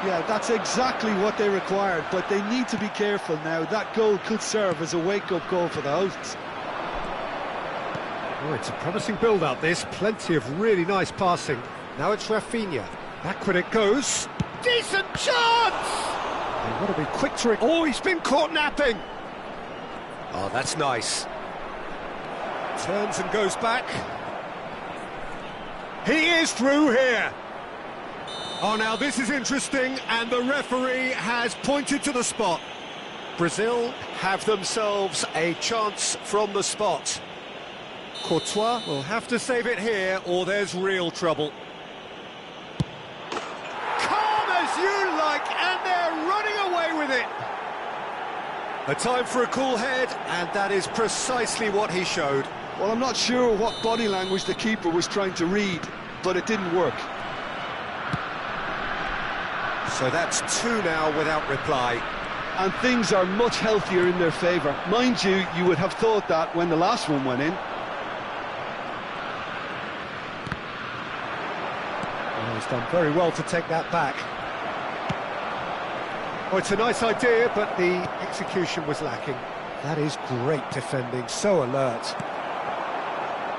Yeah, that's exactly what they required, but they need to be careful now. That goal could serve as a wake-up call for the hosts. Oh, it's a promising build-up, this. Plenty of really nice passing. Now it's Rafinha. Backward it goes. Decent chance! They've got to be quick to... Oh, he's been caught napping! Oh, that's nice. Turns and goes back. He is through here. Oh, now this is interesting, and the referee has pointed to the spot. Brazil have themselves a chance from the spot. Courtois will have to save it here, or there's real trouble. Calm as you like, and they're running away with it. A time for a cool head, and that is precisely what he showed. Well, I'm not sure what body language the keeper was trying to read, but it didn't work. So that's two now without reply. And things are much healthier in their favour. Mind you, you would have thought that when the last one went in. Well, he's done very well to take that back. Oh, it's a nice idea, but the execution was lacking. That is great defending, so alert.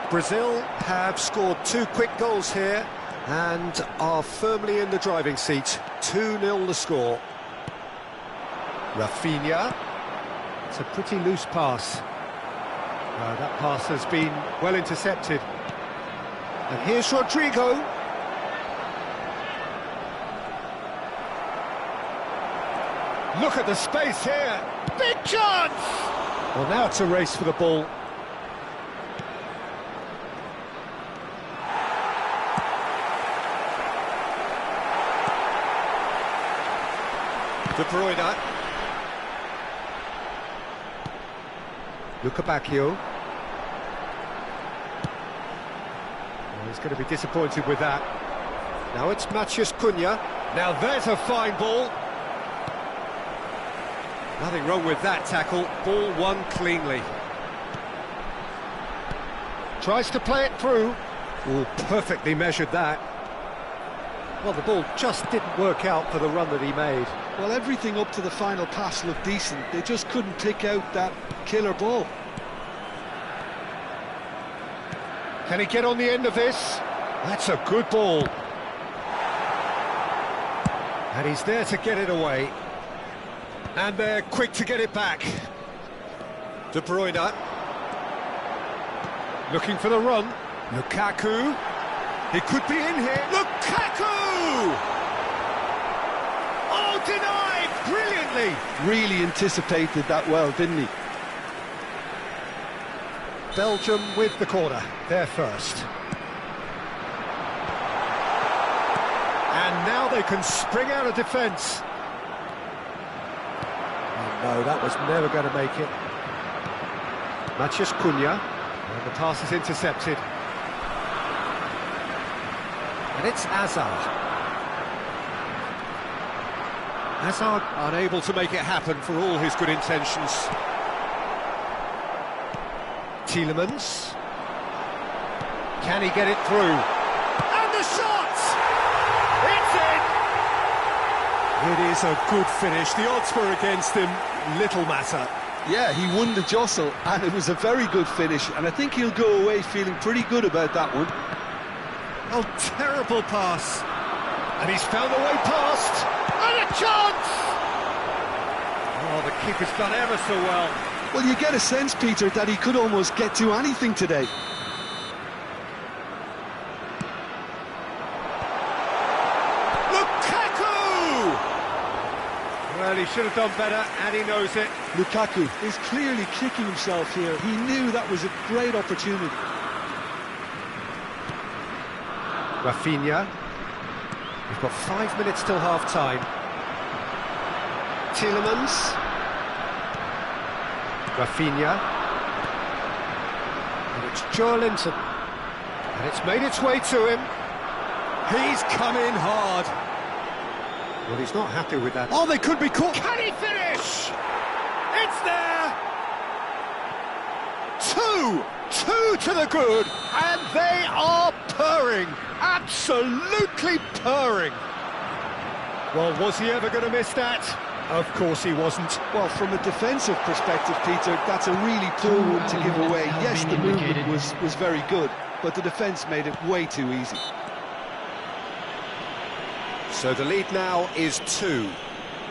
Brazil have scored two quick goals here and are firmly in the driving seat. 2-0 the score. Rafinha. It's a pretty loose pass. That pass has been well intercepted. And here's Rodrigo. Look at the space here. Big chance! Well, now it's a race for the ball. De Bruyne. Luka Bacchio. Well, he's going to be disappointed with that. Now it's Matheus Cunha. Now there's a fine ball. Nothing wrong with that tackle. Ball won cleanly. Tries to play it through. Oh, perfectly measured that. Well, the ball just didn't work out for the run that he made. Well, everything up to the final pass looked decent. They just couldn't pick out that killer ball. Can he get on the end of this? That's a good ball. And he's there to get it away. And they're quick to get it back. De Bruyne. Looking for the run. Lukaku. He could be in here. Lukaku! Oh, denied! Brilliantly! Really anticipated that well, didn't he? Belgium with the corner. They're first. And now they can spring out of defence. No, that was never going to make it. Matheus Cunha, and the pass is intercepted. And it's Hazard. Hazard unable to make it happen for all his good intentions. Tielemans. Can he get it through? a shot! It's in! It is a good finish. The odds were against him. Little matter. Yeah, he won the jostle, and it was a very good finish, and I think he'll go away feeling pretty good about that one. Oh, terrible pass. And he's found a way past. And a chance! Oh, the keeper's done ever so well. Well, you get a sense, Peter, that he could almost get to anything today. Lukaku! Well, he should have done better, and he knows it. Lukaku is clearly kicking himself here. He knew that was a great opportunity. Rafinha. We've got 5 minutes till half-time. Tielemans. Rafinha. And it's Joelinton. And it's made its way to him. He's come in hard. Well, he's not happy with that. Oh, they could be caught. Can he finish? It's there! Two to the good, and they are purring. Absolutely purring. Well, was he ever going to miss that? Of course he wasn't. Well, from a defensive perspective, Peter, that's a really poor one to give away. Yes, the movement was very good, but the defence made it way too easy. So the lead now is 2.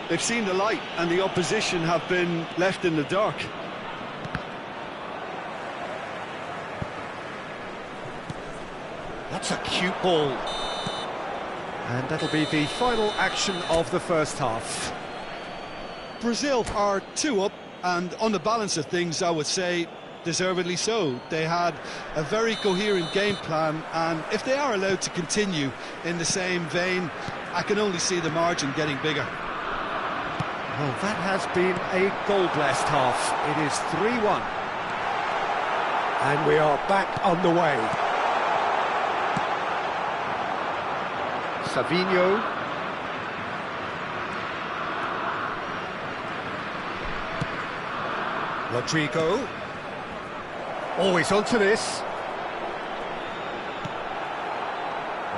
They've seen the light, and the opposition have been left in the dark. That's a cute ball. And that'll be the final action of the first half. Brazil are 2 up, and on the balance of things, I would say deservedly so. They had a very coherent game plan, and if they are allowed to continue in the same vein, I can only see the margin getting bigger. Well, that has been a goal-blessed half. It is 3-1. And we are back on the way. Savinho. Rodrigo. Always onto this.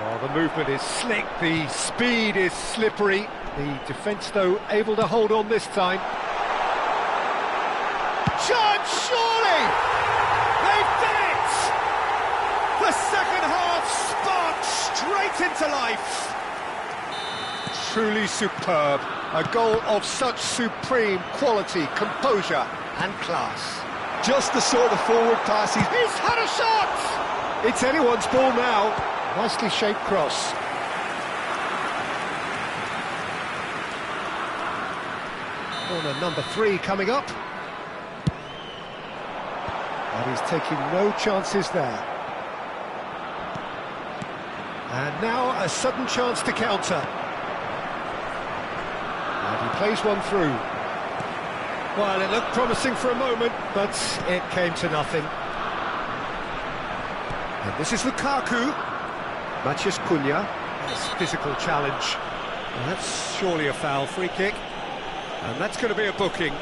Oh, the movement is slick, the speed is slippery. The defence, though, able to hold on this time. Chance, surely! They've done it! The second half sparked straight into life. Truly superb. A goal of such supreme quality, composure and class. Just the sort of forward pass He's had a shot! It's anyone's ball now. Nicely shaped cross. Corner number 3 coming up. And he's taking no chances there. And now a sudden chance to counter. And he plays one through. Well, it looked promising for a moment, but it came to nothing. And this is Lukaku. Matheus Cunha. This physical challenge. Well, that's surely a foul. Free kick. And that's going to be a booking.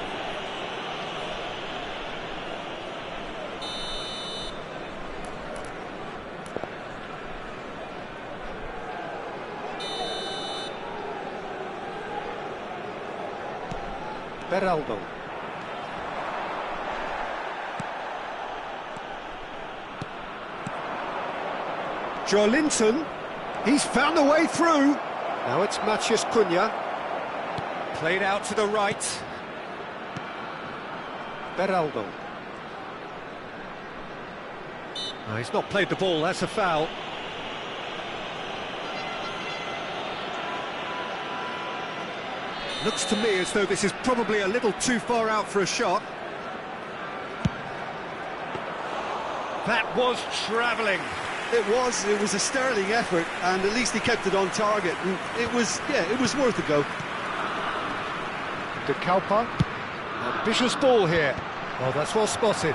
Beraldo. Joelinton. He's found a way through. Now it's Matheus Cunha. Played out to the right. Beraldo. No, he's not played the ball, that's a foul. Looks to me as though this is probably a little too far out for a shot. That was travelling. It was a sterling effort, and at least he kept it on target. And it was worth a go. De Kalpa. Ambitious ball here. Well, that's well spotted.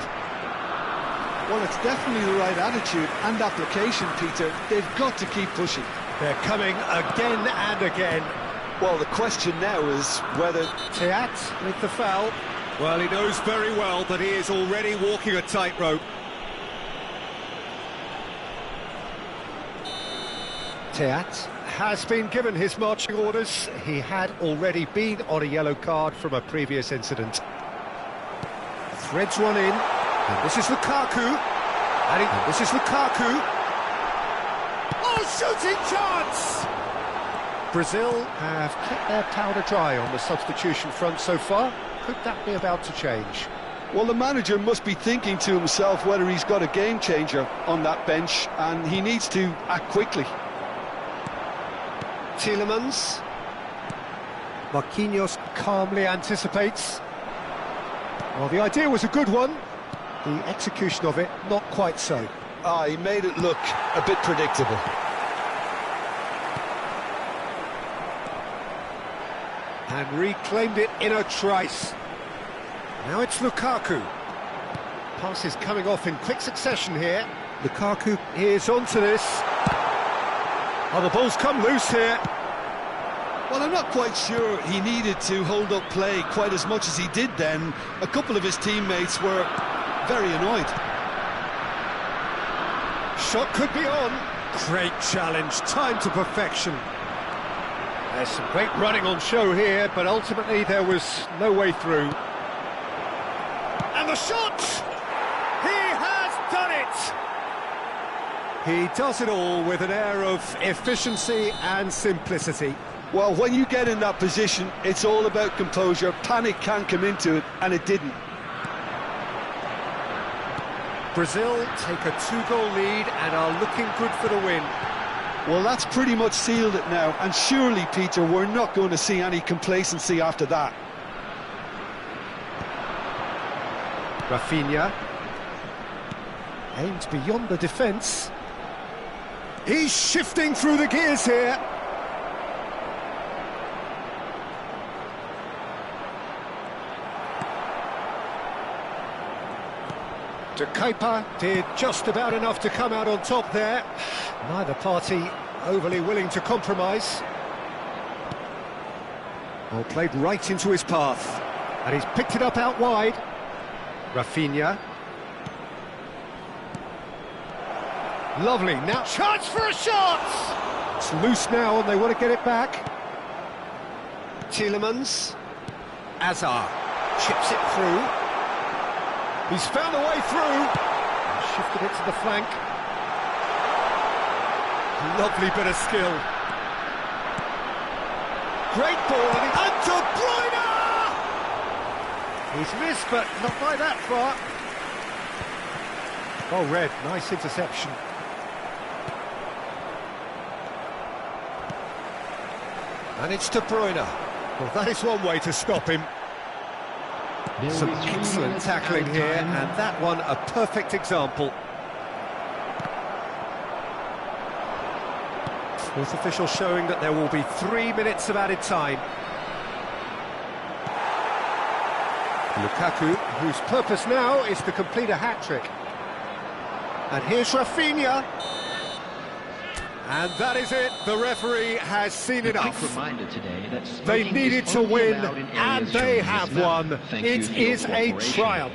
Well, it's definitely the right attitude and application, Peter. They've got to keep pushing. They're coming again and again. Well, the question now is whether... Teat with the foul. Well, he knows very well that he is already walking a tightrope. Teat has been given his marching orders. He had already been on a yellow card from a previous incident. Threads one in, and this is Lukaku. And this is Lukaku. Oh, shooting chance! Brazil have kept their powder dry on the substitution front so far. Could that be about to change? Well, the manager must be thinking to himself whether he's got a game changer on that bench, and he needs to act quickly. Tielemans. Marquinhos calmly anticipates. Well, the idea was a good one. The execution of it, not quite so. He made it look a bit predictable. And reclaimed it in a trice. Now it's Lukaku. Passes coming off in quick succession here. Lukaku is onto this. Oh, the ball's come loose here. Well, I'm not quite sure he needed to hold up play quite as much as he did then. A couple of his teammates were very annoyed. Shot could be on. Great challenge, timed to perfection. There's some great running on show here, but ultimately there was no way through. And the shot! He has done it! He does it all with an air of efficiency and simplicity. Well, when you get in that position, it's all about composure. Panic can come into it, and it didn't. Brazil take a 2-goal lead and are looking good for the win. Well, that's pretty much sealed it now, and surely, Peter, we're not going to see any complacency after that. Rafinha aims beyond the defence. He's shifting through the gears here. De Kuyper did just about enough to come out on top there. Neither party overly willing to compromise. Ball played right into his path. And he's picked it up out wide. Rafinha. Lovely, now chance for a shot! It's loose now and they want to get it back. Tielemans. Azar chips it through. He's found a way through. Shifted it to the flank. Lovely bit of skill. Great ball, and De Bruyne! He's missed, but not by that far. Oh, Red, nice interception. And it's De Bruyne. Well, that is one way to stop him. Some excellent tackling here, and that one a perfect example. Fourth official showing that there will be 3 minutes of added time. Lukaku, whose purpose now is to complete a hat-trick. And here's Rafinha. And that is it. The referee has seen enough. They needed to win, and they have won. It is a triumph.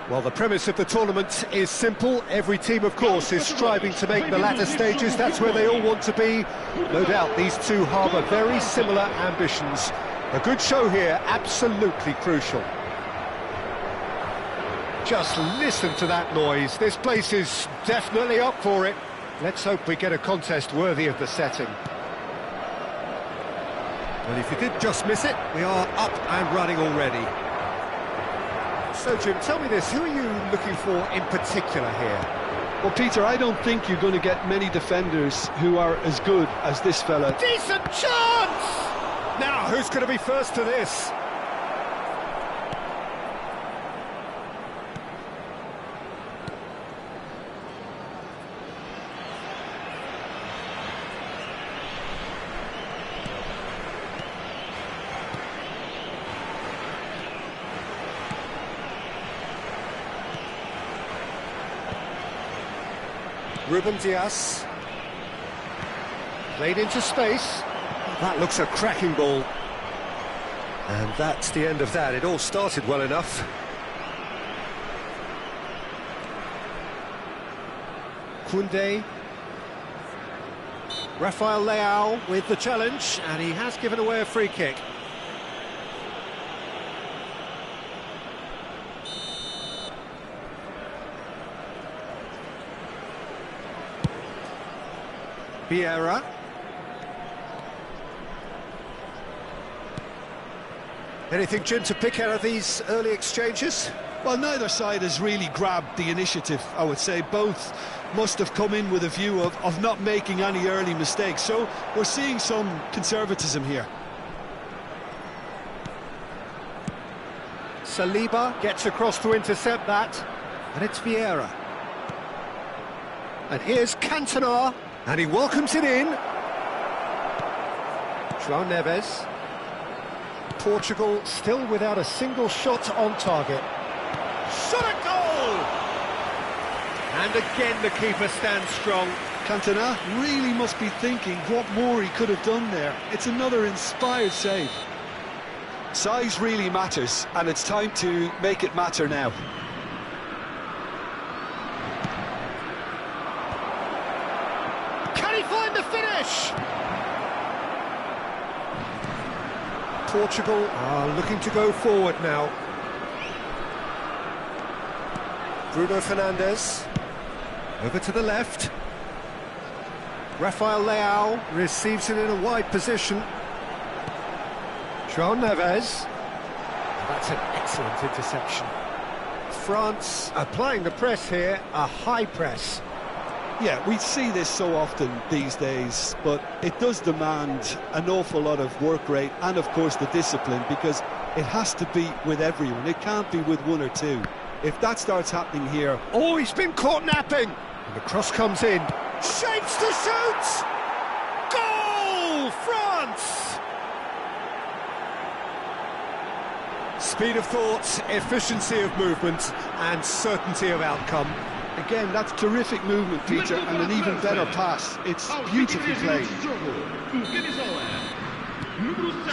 Well, the premise of the tournament is simple. Every team, of course, is striving to make the latter stages. That's where they all want to be. No doubt these two harbour very similar ambitions. A good show here, absolutely crucial. Just listen to that noise. This place is definitely up for it. Let's hope we get a contest worthy of the setting. Well, if you did just miss it, we are up and running already. So, Jim, tell me this, who are you looking for in particular here? Well, Peter, I don't think you're going to get many defenders who are as good as this fella. Decent chance! Now, who's going to be first to this? Ruben Dias, played into space. That looks a cracking ball. And that's the end of that. It all started well enough. Koundé. Rafael Leao with the challenge, and he has given away a free kick. Vieira. Anything, Jim, to pick out of these early exchanges? Well, neither side has really grabbed the initiative, I would say. Both must have come in with a view of not making any early mistakes. So we're seeing some conservatism here. Saliba gets across to intercept that. And it's Vieira. And here's Cantona. And he welcomes it in. João Neves. Portugal still without a single shot on target. Shot a goal! And again the keeper stands strong. Cantona really must be thinking what more he could have done there. It's another inspired save. Size really matters, and it's time to make it matter now. Find the finish! Portugal are looking to go forward now. Bruno Fernandes over to the left. Rafael Leao receives it in a wide position. João Neves. That's an excellent interception. France applying the press here, a high press. Yeah, we see this so often these days, but it does demand an awful lot of work rate and, of course, the discipline, because it has to be with everyone. It can't be with one or two. If that starts happening here... Oh, he's been caught napping! And the cross comes in. Shapes to shoot! Goal! France! Speed of thought, efficiency of movement, and certainty of outcome. Again, that's terrific movement, Peter, and an even better pass. It's beautifully played.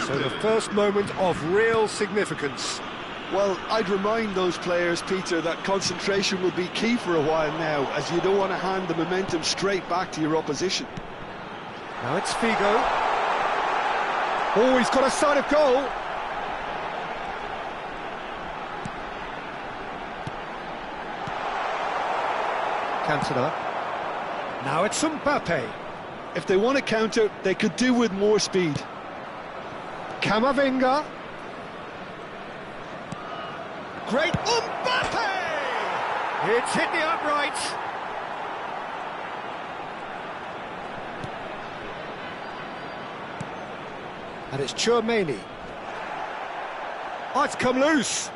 So the first moment of real significance. Well, I'd remind those players, Peter, that concentration will be key for a while now, as you don't want to hand the momentum straight back to your opposition. Now it's Figo. Oh, he's got a sight of goal. Cantona. Now it's Mbappe. If they want to counter, they could do with more speed. Camavinga. Great Mbappe! It's hit the upright. And it's Tchouaméni. Oh, it's come loose.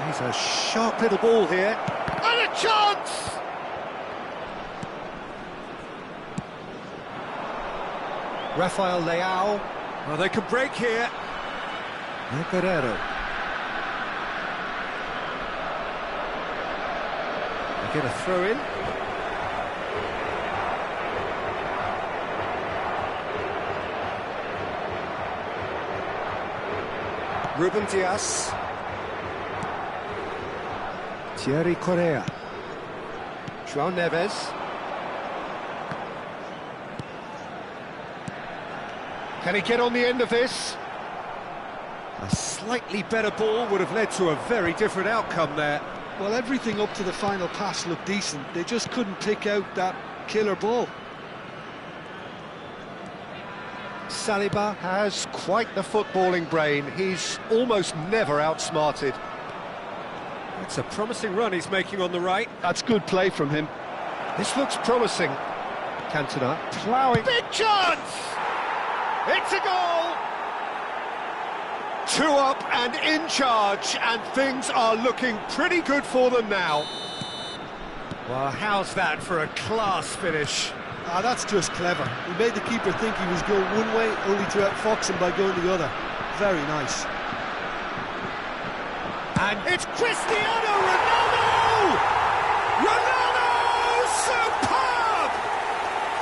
He's a sharp little ball here. And a chance! Rafael Leao. Well, they could break here. No Guerrero. They get a throw in. Ruben Dias. Thierry Correa. João Neves. Can he get on the end of this? A slightly better ball would have led to a very different outcome there. Well, everything up to the final pass looked decent. They just couldn't pick out that killer ball. Saliba has quite the footballing brain. He's almost never outsmarted. It's a promising run he's making on the right. That's good play from him. This looks promising. Cantona ploughing. Big chance! It's a goal! 2 up and in charge, and things are looking pretty good for them now. Well, how's that for a class finish? Ah, that's just clever. He made the keeper think he was going one way, only to outfox him by going the other. Very nice. And it's Cristiano Ronaldo! Ronaldo! Superb!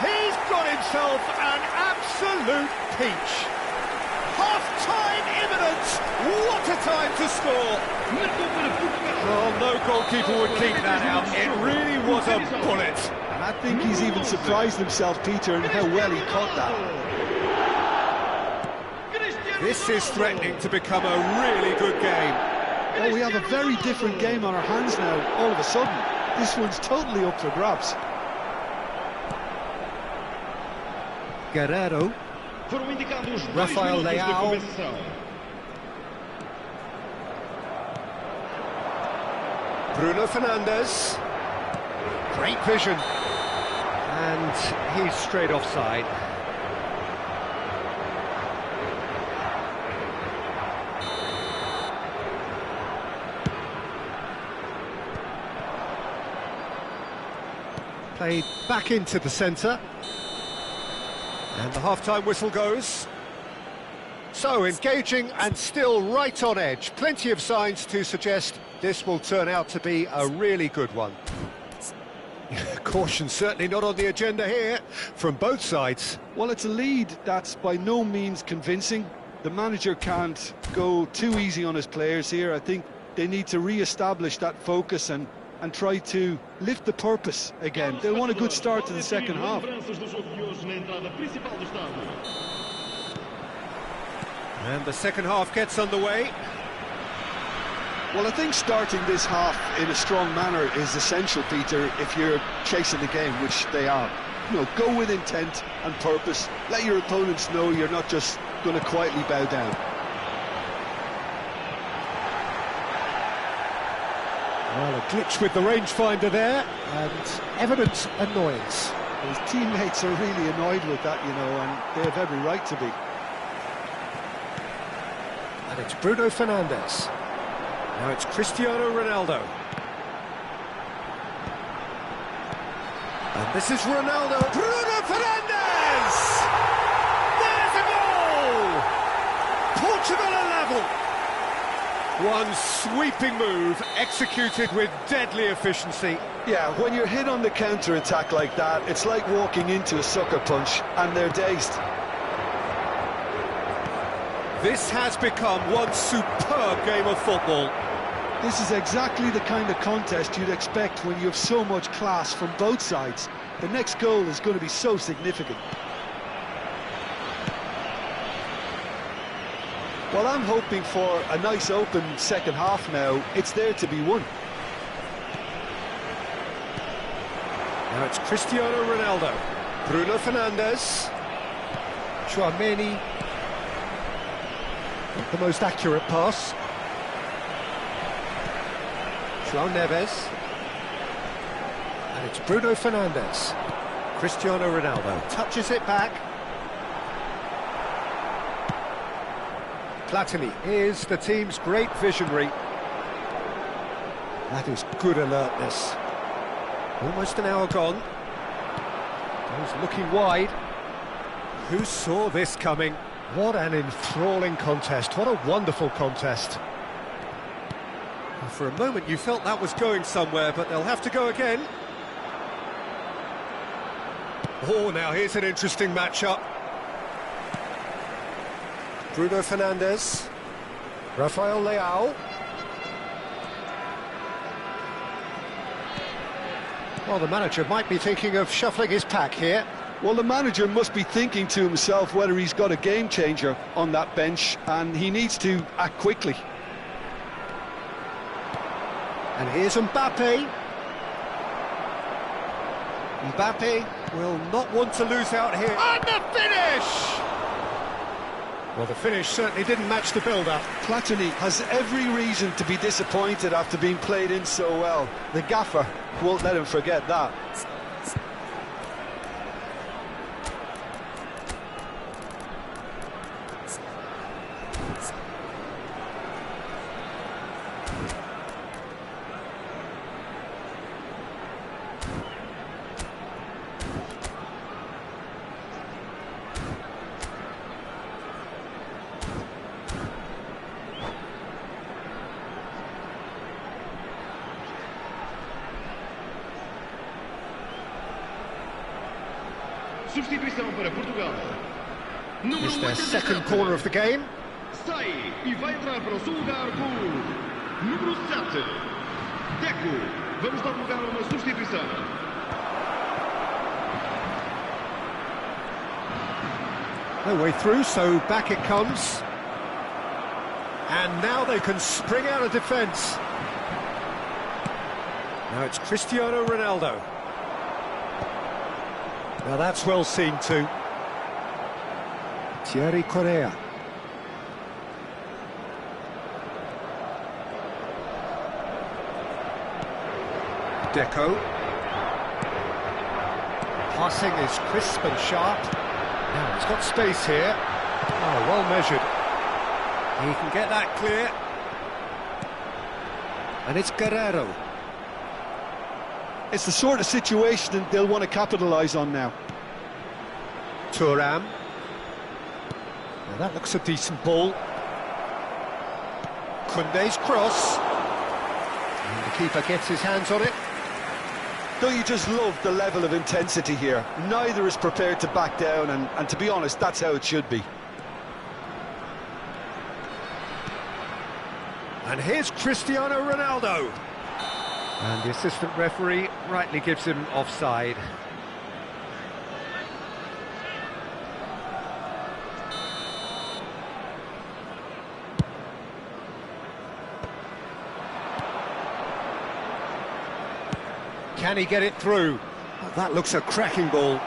He's got himself an absolute peach. Half-time imminent! What a time to score! Oh, no goalkeeper would keep that out. It really was a bullet. And I think he's even surprised himself, Peter, in how well he caught that. This is threatening to become a really good game. Oh, we have a very different game on our hands now, all of a sudden. This one's totally up for grabs. Guerrero. Rafael Leao. Bruno Fernandes. Great vision. And he's straight offside. Played back into the centre. And the half-time whistle goes. So, engaging and still right on edge. Plenty of signs to suggest this will turn out to be a really good one. Caution certainly not on the agenda here, from both sides. Well, it's a lead that's by no means convincing. The manager can't go too easy on his players here. I think they need to re-establish that focus and try to lift the purpose again. They'll want a good start to the second half. And the second half gets underway. Well, I think starting this half in a strong manner is essential, Peter, if you're chasing the game, which they are. You know, go with intent and purpose. Let your opponents know you're not just going to quietly bow down. Well, a glitch with the rangefinder there, and evident annoyance. His teammates are really annoyed with that, you know, and they have every right to be. And it's Bruno Fernandes. Now it's Cristiano Ronaldo. And this is Ronaldo. Bruno Fernandes! There's a goal! Portugal are level. One sweeping move, executed with deadly efficiency. Yeah, when you're hit on the counter-attack like that, it's like walking into a sucker punch, and they're dazed. This has become one superb game of football. This is exactly the kind of contest you'd expect when you have so much class from both sides. The next goal is going to be so significant. Well, I'm hoping for a nice open second half now. It's there to be won. Now it's Cristiano Ronaldo. Bruno Fernandes. Tchouaméni. Not the most accurate pass. João Neves. And it's Bruno Fernandes. Cristiano Ronaldo touches it back. Platini is the team's great visionary. That is good alertness. Almost an hour gone. Goes looking wide. Who saw this coming? What an enthralling contest. What a wonderful contest. For a moment you felt that was going somewhere, but they'll have to go again. Oh, now here's an interesting matchup. Bruno Fernandes. Rafael Leao. Well, the manager might be thinking of shuffling his pack here. Well, the manager must be thinking to himself whether he's got a game changer on that bench, and he needs to act quickly. And here's Mbappe. Mbappe will not want to lose out here. And the finish! Well, the finish certainly didn't match the build-up. Platini has every reason to be disappointed after being played in so well. The gaffer won't let him forget that. Substituição para Portugal. It's their second corner of the game. Sai e vai entrar para o seu lugar com número 7. Deco. Vamos dar lugar a uma substituição. No way through, so back it comes. And now they can spring out of defence. Now it's Cristiano Ronaldo. Now that's well seen too. Thierry Correa. Deco. Passing is crisp and sharp. Now he's got space here. Oh, well measured. He can get that clear. And it's Guerrero. It's the sort of situation that they'll want to capitalise on now. Thuram. Now that looks a decent ball. Koundé's cross. And the keeper gets his hands on it. Don't you just love the level of intensity here? Neither is prepared to back down, and to be honest, that's how it should be. And here's Cristiano Ronaldo. And the assistant referee rightly gives him offside. Can he get it through? Oh, that looks a cracking ball.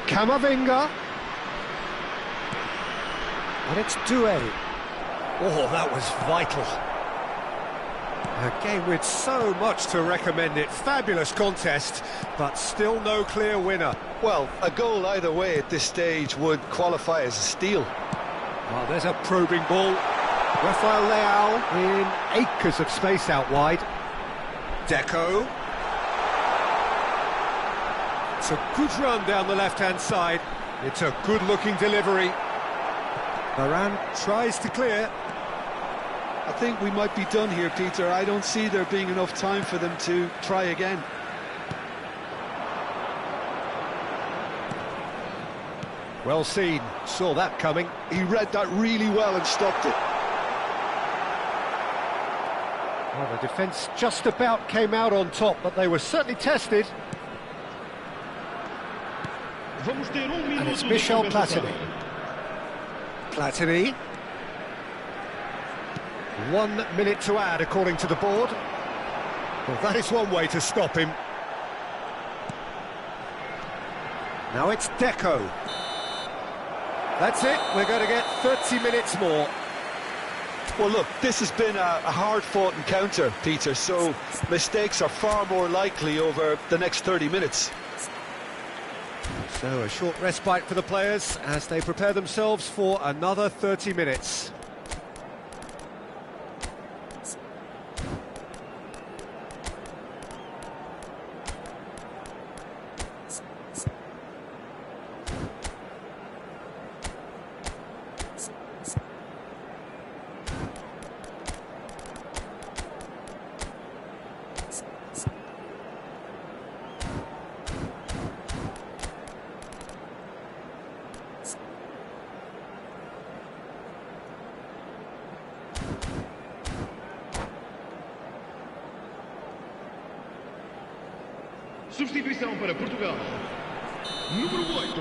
Camavinga. And it's Doué. Oh, that was vital. A game with so much to recommend it. Fabulous contest, but still no clear winner. Well, a goal either way at this stage would qualify as a steal. Oh, there's a probing ball. Rafael Leao in acres of space out wide. Deco. It's a good run down the left-hand side. It's a good-looking delivery. Varane tries to clear. I think we might be done here, Peter. I don't see there being enough time for them to try again. Well seen, saw that coming. He read that really well and stopped it. Well, the defence just about came out on top, but they were certainly tested. And it's Michel Platini. Platini. 1 minute to add, according to the board. Well, that is one way to stop him. Now it's Deco. That's it, we're going to get 30 minutes more. Well, look, this has been a hard-fought encounter, Peter, so mistakes are far more likely over the next 30 minutes. So a short respite for the players as they prepare themselves for another 30 minutes. Substituição para Portugal. Número 8.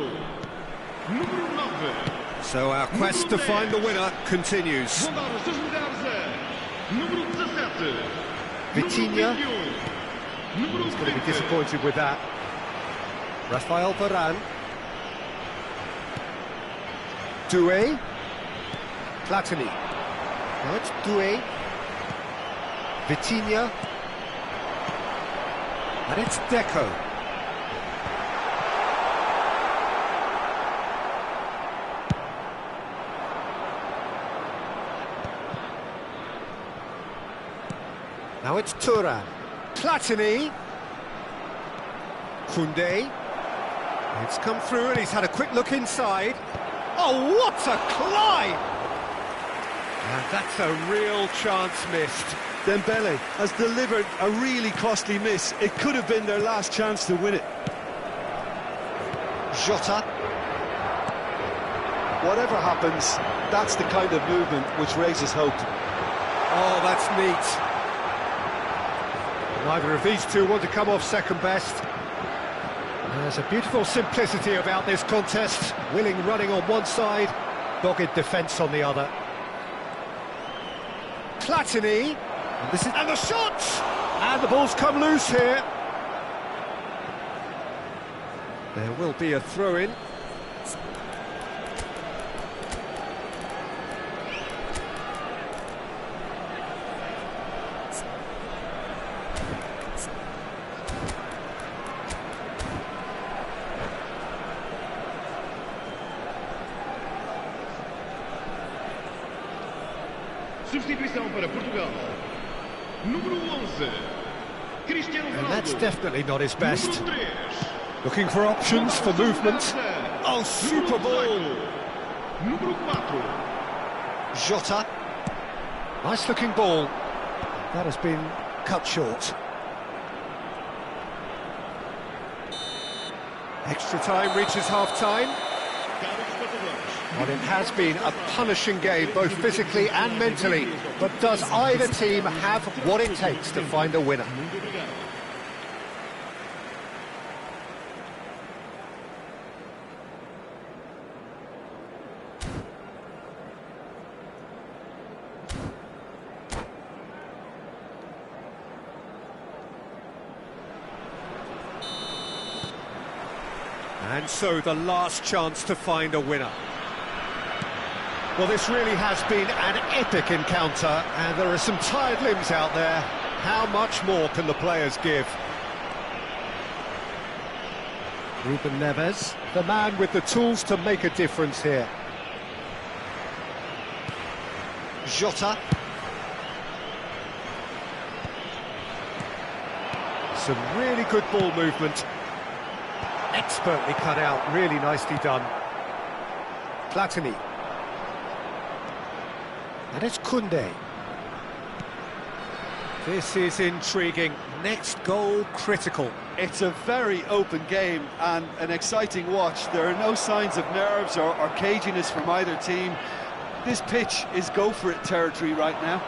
Número 9. So our quest to find the winner continues. Vão dar os seus lugares a número 17. Vitinha. Número He's going to be 20. disappointed with that. Rafael Varane. Doué. Platini. Now it's Doué. Vitinha. And it's Deco. Now it's Thuram. Platini. Koundé. It's come through and he's had a quick look inside. Oh, what a climb! And that's a real chance missed. Dembele has delivered a really costly miss. It could have been their last chance to win it. Jota. Whatever happens, that's the kind of movement which raises hope. Oh, that's neat. Neither of these two want to come off second best. There's a beautiful simplicity about this contest. Willing running on one side, dogged defence on the other. Platini. And the shot! And the ball's come loose here. There will be a throw-in. Substituição para Portugal. Número 11. Cristiano Ronaldo. And that's definitely not his best. Número 3. Looking for options for movement. Oh, super ball! Número 4. Jota. Nice looking ball. That has been cut short. Extra time reaches half-time. Well, it has been a punishing game, both physically and mentally. But does either team have what it takes to find a winner? And so the last chance to find a winner. Well, this really has been an epic encounter, and there are some tired limbs out there. How much more can the players give? Ruben Neves, the man with the tools to make a difference here. Jota. Some really good ball movement. Expertly cut out, really nicely done. Platini. And it's Koundé. This is intriguing. Next goal critical. It's a very open game and an exciting watch. There are no signs of nerves or caginess from either team. This pitch is go-for-it territory right now.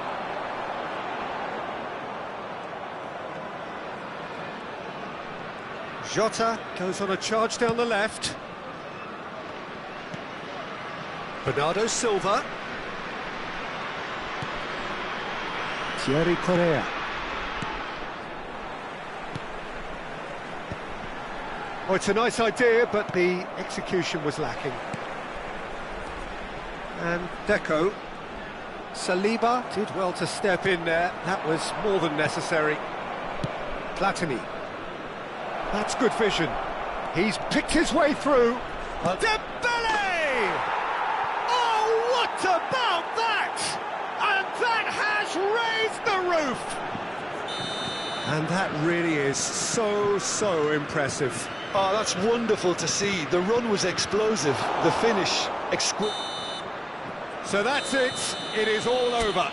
Jota goes on a charge down the left. Bernardo Silva. Thierry Correa. Oh, it's a nice idea, but the execution was lacking. And Deco. Saliba did well to step in there. That was more than necessary. Platini. That's good vision. He's picked his way through. Dembele! Oh, what about that? And that has raised the roof! And that really is so impressive. Oh, that's wonderful to see. The run was explosive. The finish, exquisite. So that's it. It is all over.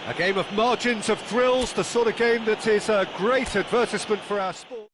A game of margins of thrills, the sort of game that is a great advertisement for our sport.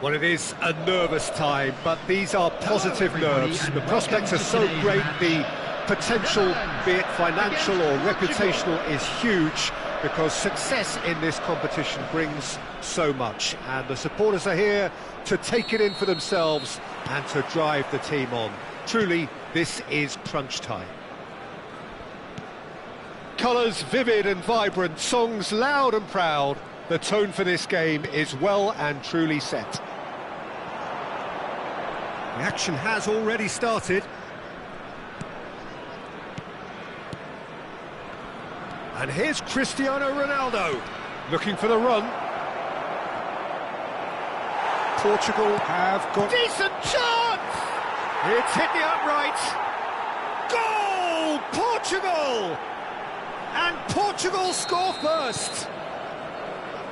Well, it is a nervous time, but these are positive nerves. The prospects are so great, the potential, be it financial or reputational, is huge, because success in this competition brings so much. And the supporters are here to take it in for themselves and to drive the team on. Truly, this is crunch time. Colours vivid and vibrant, songs loud and proud. The tone for this game is well and truly set. The action has already started. And here's Cristiano Ronaldo, looking for the run. Portugal have got... Decent chance! It's hit the upright. Goal! Portugal! And Portugal score first.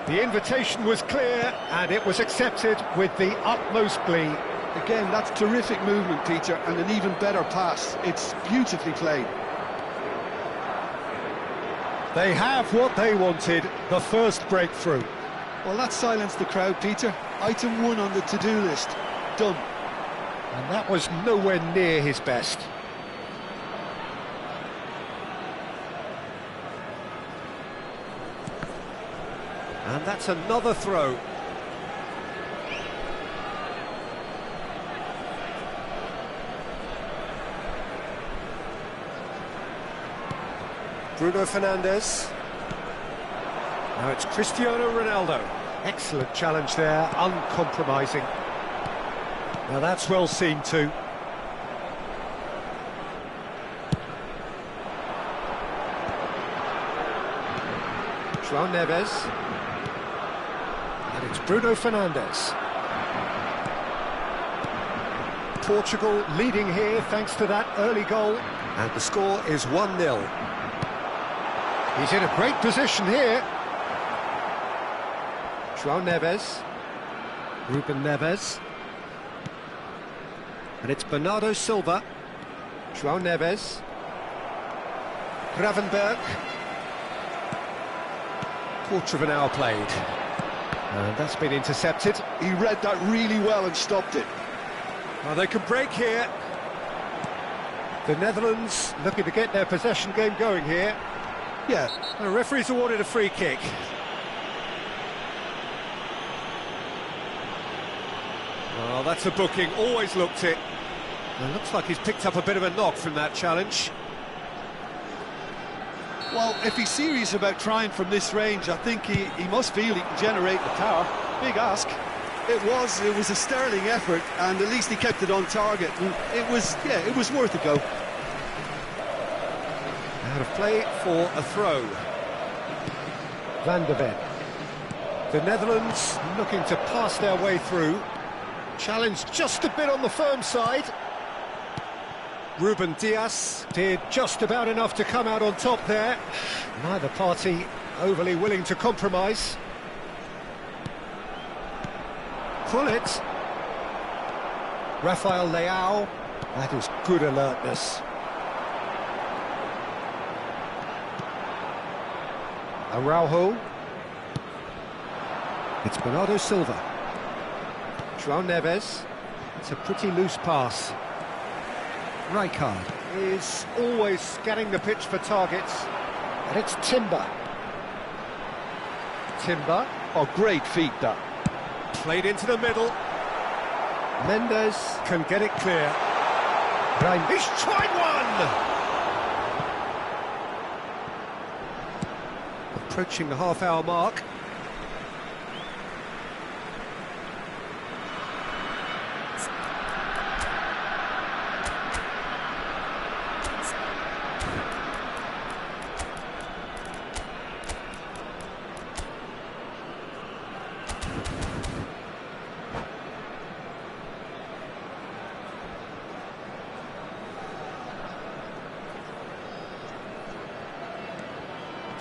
The invitation was clear, and it was accepted with the utmost glee. Again, that's terrific movement, Peter, and an even better pass. It's beautifully played. They have what they wanted, the first breakthrough. Well, that silenced the crowd, Peter. Item 1 on the to-do list. Done. And that was nowhere near his best. And that's another throw. Bruno Fernandes. Now it's Cristiano Ronaldo. Excellent challenge there, uncompromising. Now that's well seen too. João Neves. And it's Bruno Fernandes. Portugal leading here thanks to that early goal. And the score is 1-0. He's in a great position here. João Neves. Ruben Neves. And it's Bernardo Silva. João Neves. Gravenberg. Quarter of an hour played. And that's been intercepted. He read that really well and stopped it. Well, they can break here. The Netherlands looking to get their possession game going here. Yeah. The referee's awarded a free kick. Well, that's a booking, always looked it. It looks like he's picked up a bit of a knock from that challenge. Well, if he's serious about trying from this range, I think he must feel he can generate the power. Big ask. It was a sterling effort, and at least he kept it on target. And it was worth a go. Out of play for a throw. Van der Ven. The Netherlands looking to pass their way through. Challenge just a bit on the firm side. Ruben Dias did just about enough to come out on top there. Neither party overly willing to compromise. Pull it. Rafael Leao. That is good alertness. Araujo. It's Bernardo Silva. João Neves. It's a pretty loose pass. Rijkaard is always scanning the pitch for targets. And it's Timber. Timber. Oh, great feat, that. Played into the middle. Mendes can get it clear. He's tried one! Approaching the half-hour mark.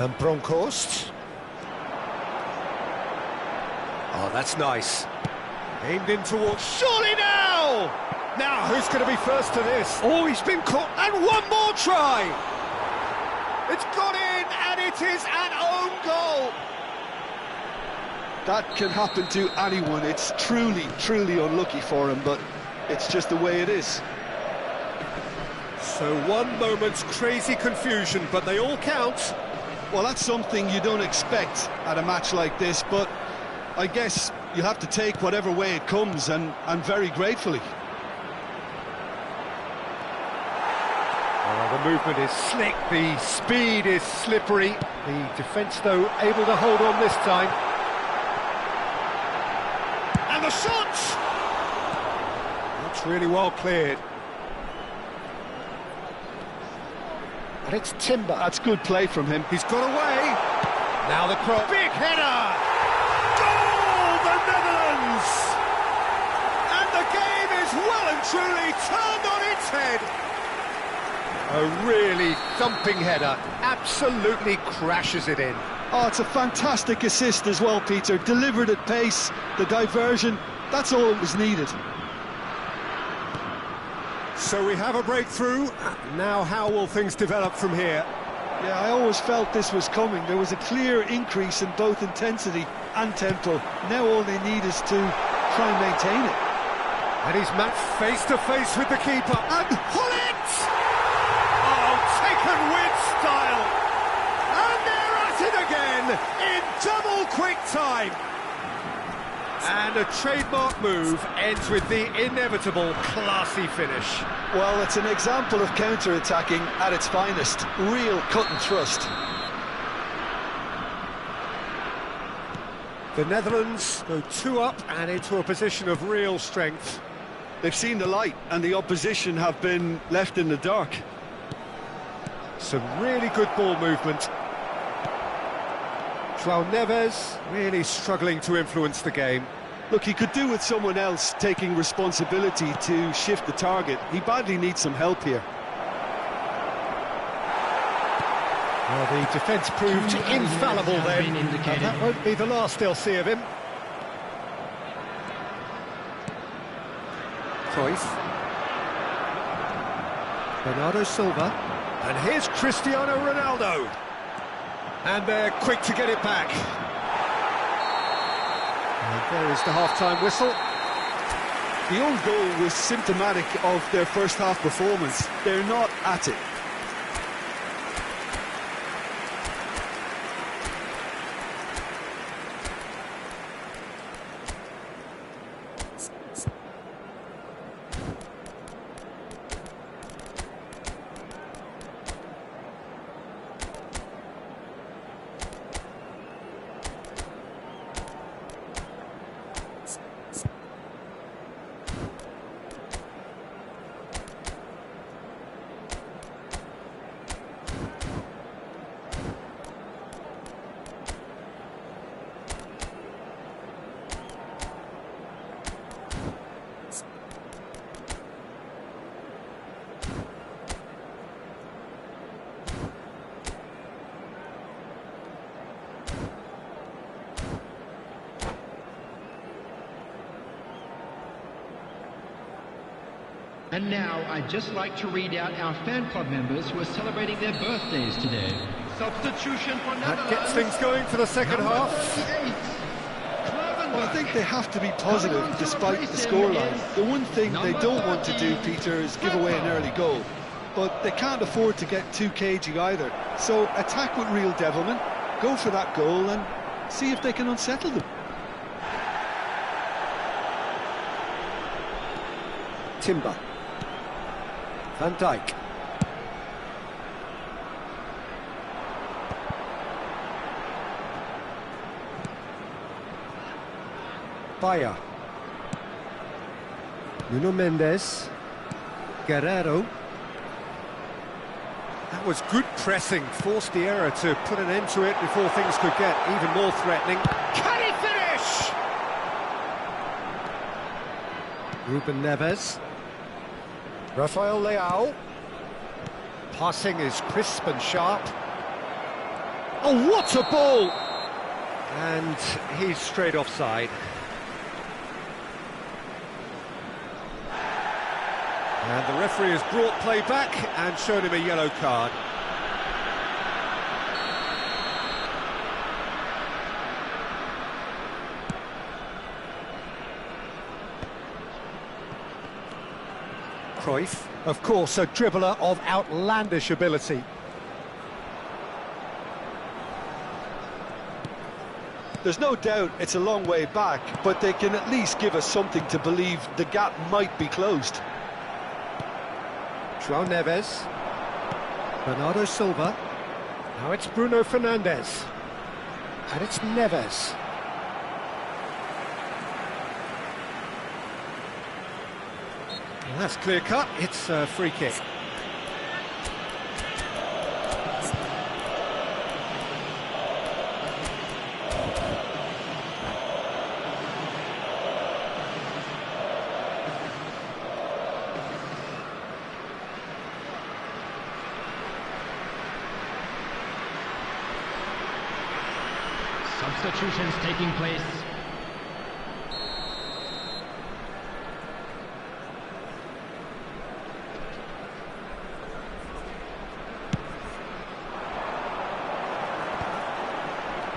And Bronkhorst. Oh, that's nice. Aimed in towards... Surely now! Now, who's going to be first to this? Oh, he's been caught. And one more try! It's gone in, and it is an own goal! That can happen to anyone. It's truly, truly unlucky for him, but it's just the way it is. So one moment's crazy confusion, but they all count. Well, that's something you don't expect at a match like this, but I guess you have to take whatever way it comes, and very gratefully. Oh, the movement is slick, the speed is slippery. The defence, though, able to hold on this time. And the shot! That's really well cleared. And it's Timber. That's good play from him. He's got away. Now the cross. Big header! Goal, the Netherlands! And the game is well and truly turned on its head. A really thumping header. Absolutely crashes it in. Oh, it's a fantastic assist as well, Peter. Delivered at pace, the diversion, that's all that was needed. So we have a breakthrough. Now how will things develop from here? Yeah, I always felt this was coming. There was a clear increase in both intensity and tempo. Now all they need is to try and maintain it. And he's matched face to face with the keeper. And pull it! Oh, taken with style. And they're at it again in double quick time. And a trademark move ends with the inevitable classy finish. Well, it's an example of counter-attacking at its finest. Real cut and thrust. The Netherlands go 2 up and into a position of real strength. They've seen the light and the opposition have been left in the dark. Some really good ball movement. João Neves really struggling to influence the game. Look, he could do with someone else taking responsibility to shift the target. He badly needs some help here. Well, the defence proved infallible then, and that won't be the last they'll see of him. Cruyff. Bernardo Silva. And here's Cristiano Ronaldo. And they're quick to get it back. And there is the half-time whistle. The own goal was symptomatic of their first half performance. They're not at it. And now, I'd just like to read out our fan club members who are celebrating their birthdays today. Substitution for Netherlands. That gets things going for the second half. Well, I think they have to be positive despite the scoreline. The one thing they don't want to do, Peter, is give away an early goal. But they can't afford to get too cagey either. So attack with real devilment, go for that goal and see if they can unsettle them. Timber. Van Dijk. Bayer. Nuno Mendes. Guerrero. That was good pressing, forced the error to put an end to it before things could get even more threatening. Can he finish? Ruben Neves. Rafael Leao. Passing is crisp and sharp. Oh, what a ball! And he's straight offside. And the referee has brought play back and shown him a yellow card. Cruyff, of course, a dribbler of outlandish ability. There's no doubt it's a long way back, but they can at least give us something to believe the gap might be closed. João Neves. Bernardo Silva. Now it's Bruno Fernandes. And it's Neves. And that's clear cut, it's a free kick. Substitutions taking place.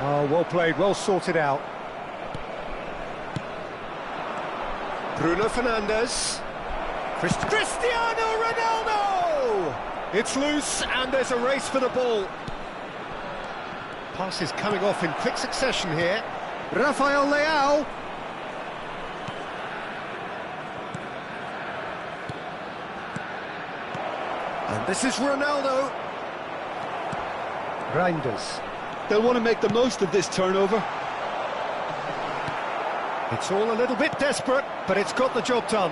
Oh, well played, well sorted out. Bruno Fernandes. Cristiano Ronaldo! It's loose and there's a race for the ball. Passes coming off in quick succession here. Rafael Leao. And this is Ronaldo. Reinders. They'll want to make the most of this turnover. It's all a little bit desperate, but it's got the job done.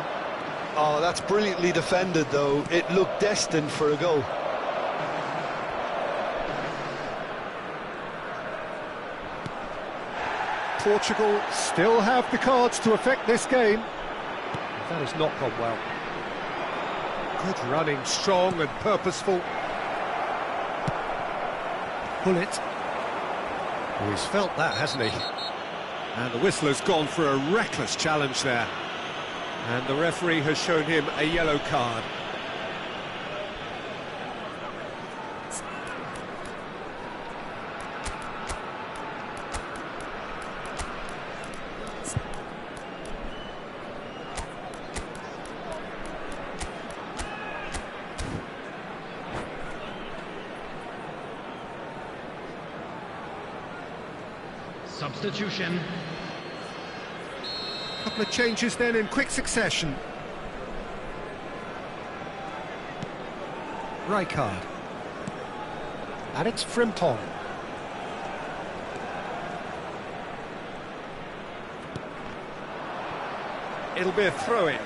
Oh, that's brilliantly defended, though. It looked destined for a goal. Portugal still have the cards to affect this game. That has not gone well. Good running, strong and purposeful. Bullet. Oh, he's felt that, hasn't he? And the whistler's gone for a reckless challenge there. And the referee has shown him a yellow card. Substitution. Couple of changes then in quick succession. Rijkaard. And it's Frimpong. It'll be a throw-in.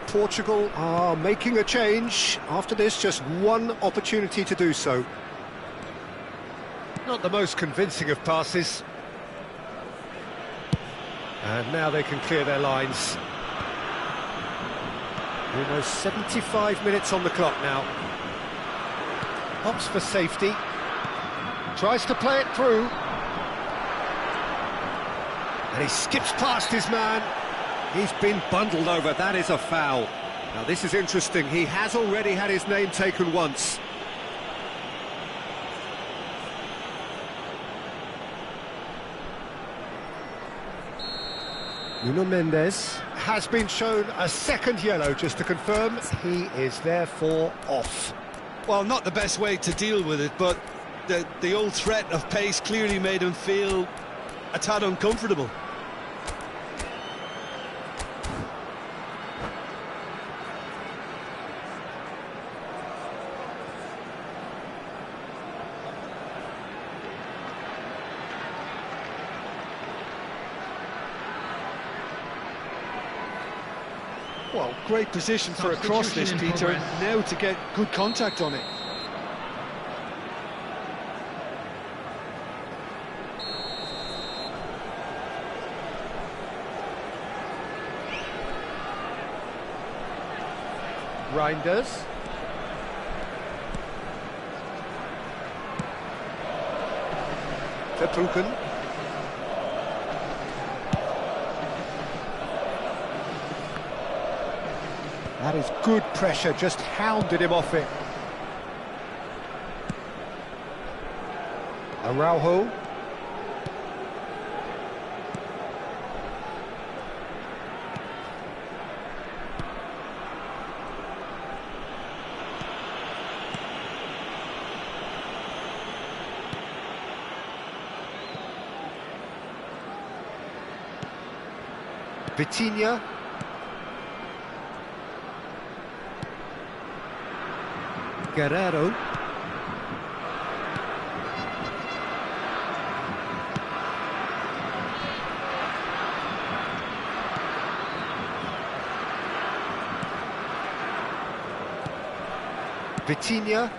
Portugal are making a change. After this, just one opportunity to do so. Not the most convincing of passes. And now they can clear their lines. Almost 75 minutes on the clock now. Hops for safety. Tries to play it through. And he skips past his man. He's been bundled over, that is a foul. Now this is interesting, he has already had his name taken once. Nuno Mendes has been shown a second yellow, just to confirm, he is therefore off. Well, not the best way to deal with it, but the old threat of pace clearly made him feel a tad uncomfortable. Well, great position for a cross this, Peter. Now to get good contact on it. Reinders. Verbruggen. That is good pressure, just hounded him off it. Araujo. Vitinha. Guerrero. Vitinha.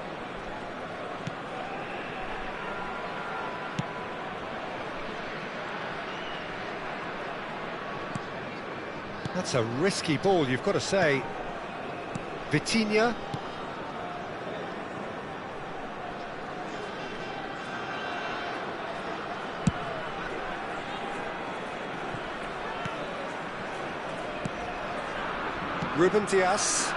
That's a risky ball, you've got to say. Vitinha. Ruben Dias.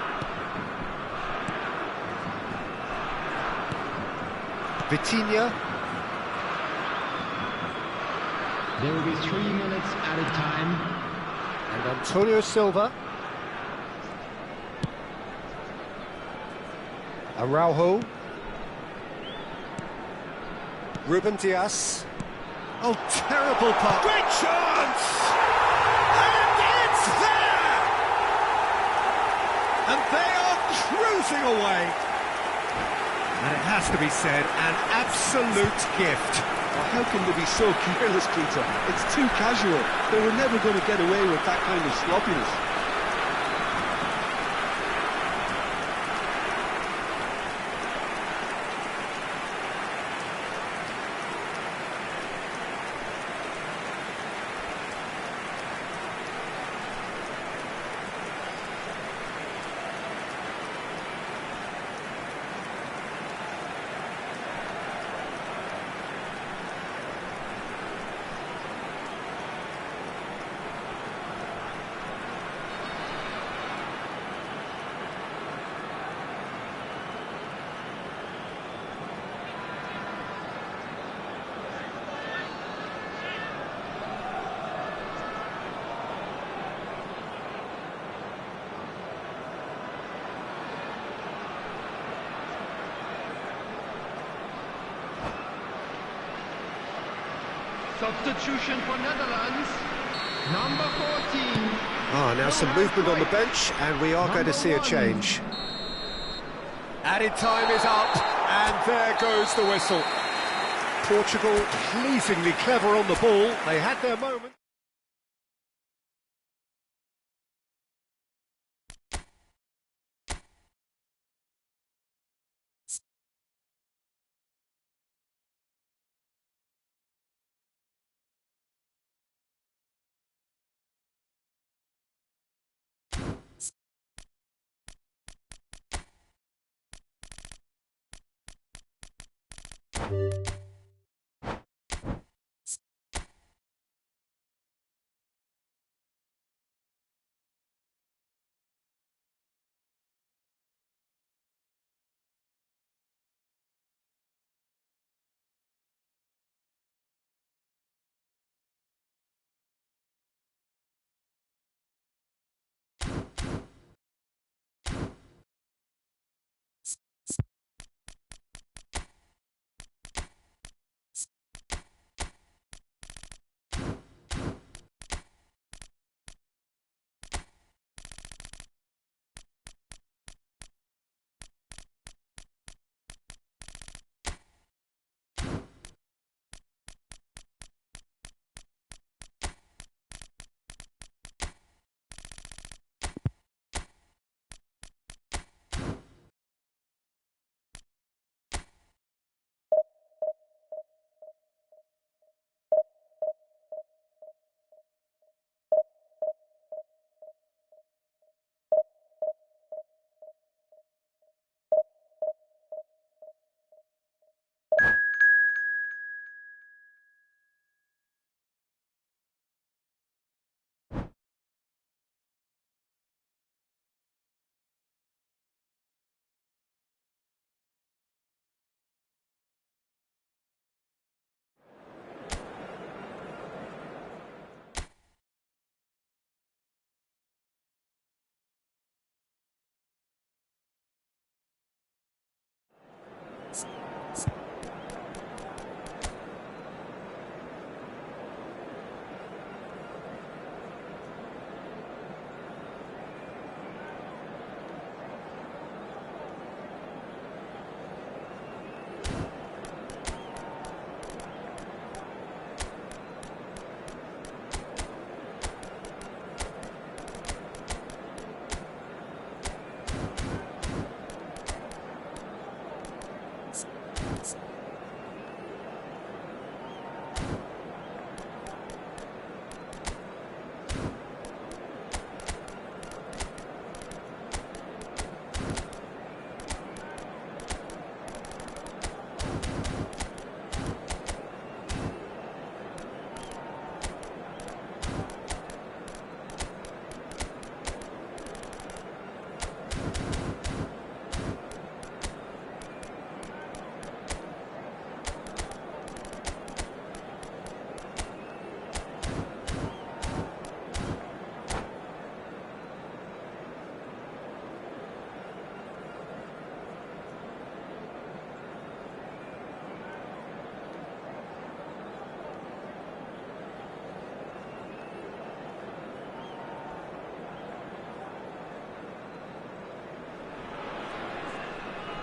Vitinha. There will be 3 minutes added time. And Antonio Silva. Araujo. Ruben Dias. Oh, terrible pass. Great chance! And it's there! And they are cruising away. And it has to be said, an absolute gift. How can they be so careless, Peter? It's too casual. They were never going to get away with that kind of sloppiness. Substitution for Netherlands, number 14. Now some movement on the bench, and we are going to see a change. Added time is up, and there goes the whistle. Portugal pleasingly clever on the ball. They had their moment.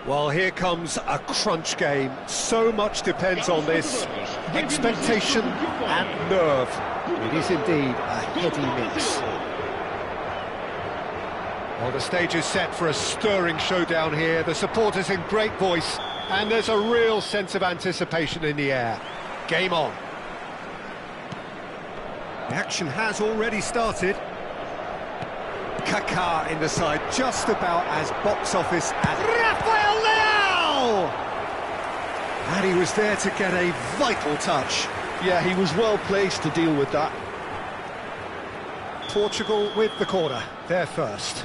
Well, here comes a crunch game. So much depends on this. Expectation and nerve. It is indeed a heady mix. Well, the stage is set for a stirring showdown here. The supporters in great voice, and there's a real sense of anticipation in the air. Game on. The action has already started. Kaká in the side, just about as box office as Rafael Leao! And he was there to get a vital touch. Yeah, he was well placed to deal with that. Portugal with the corner, they're first.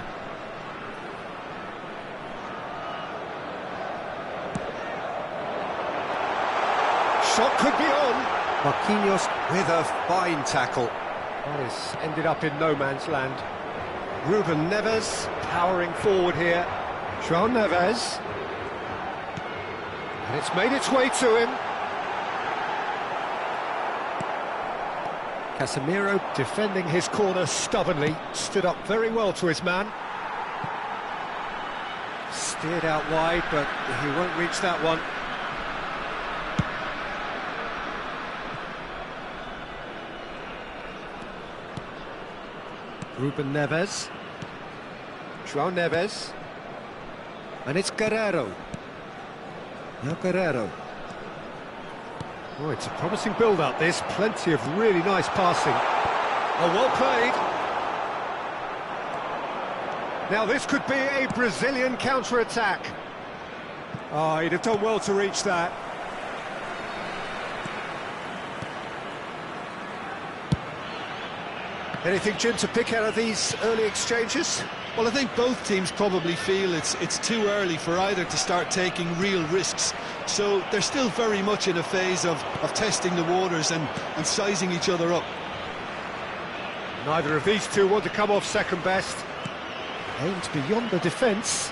Shot could be on. Marquinhos with a fine tackle. That has ended up in no man's land. Ruben Neves powering forward here. João Neves. And it's made its way to him. Casemiro defending his corner stubbornly. Stood up very well to his man. Steered out wide, but he won't reach that one. Ruben Neves. João Neves. And it's Guerreiro. Now Guerreiro. Oh, it's a promising build-up, this. Plenty of really nice passing. Oh, well played. Now this could be a Brazilian counter-attack. Oh, he'd have done well to reach that. Anything, Jim, to pick out of these early exchanges? Well, I think both teams probably feel it's too early for either to start taking real risks. So they're still very much in a phase of testing the waters and sizing each other up. Neither of these two want to come off second best. Aimed beyond the defence.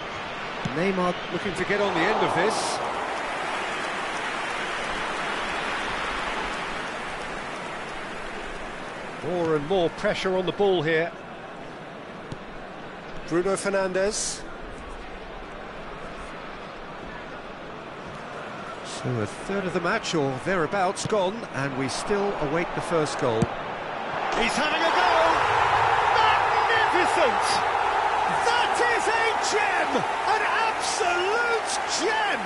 Neymar looking to get on the end of this. More and more pressure on the ball here. Bruno Fernandes. So a third of the match or thereabouts gone, and we still await the first goal. He's having a go! Magnificent! That is a gem! An absolute gem!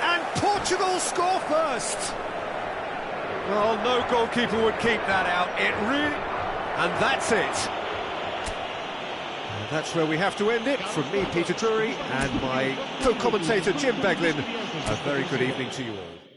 And Portugal score first! Well, no goalkeeper would keep that out. It really... And that's it. And that's where we have to end it. From me, Peter Drury, and my co-commentator, Jim Beglin. A very good evening to you all.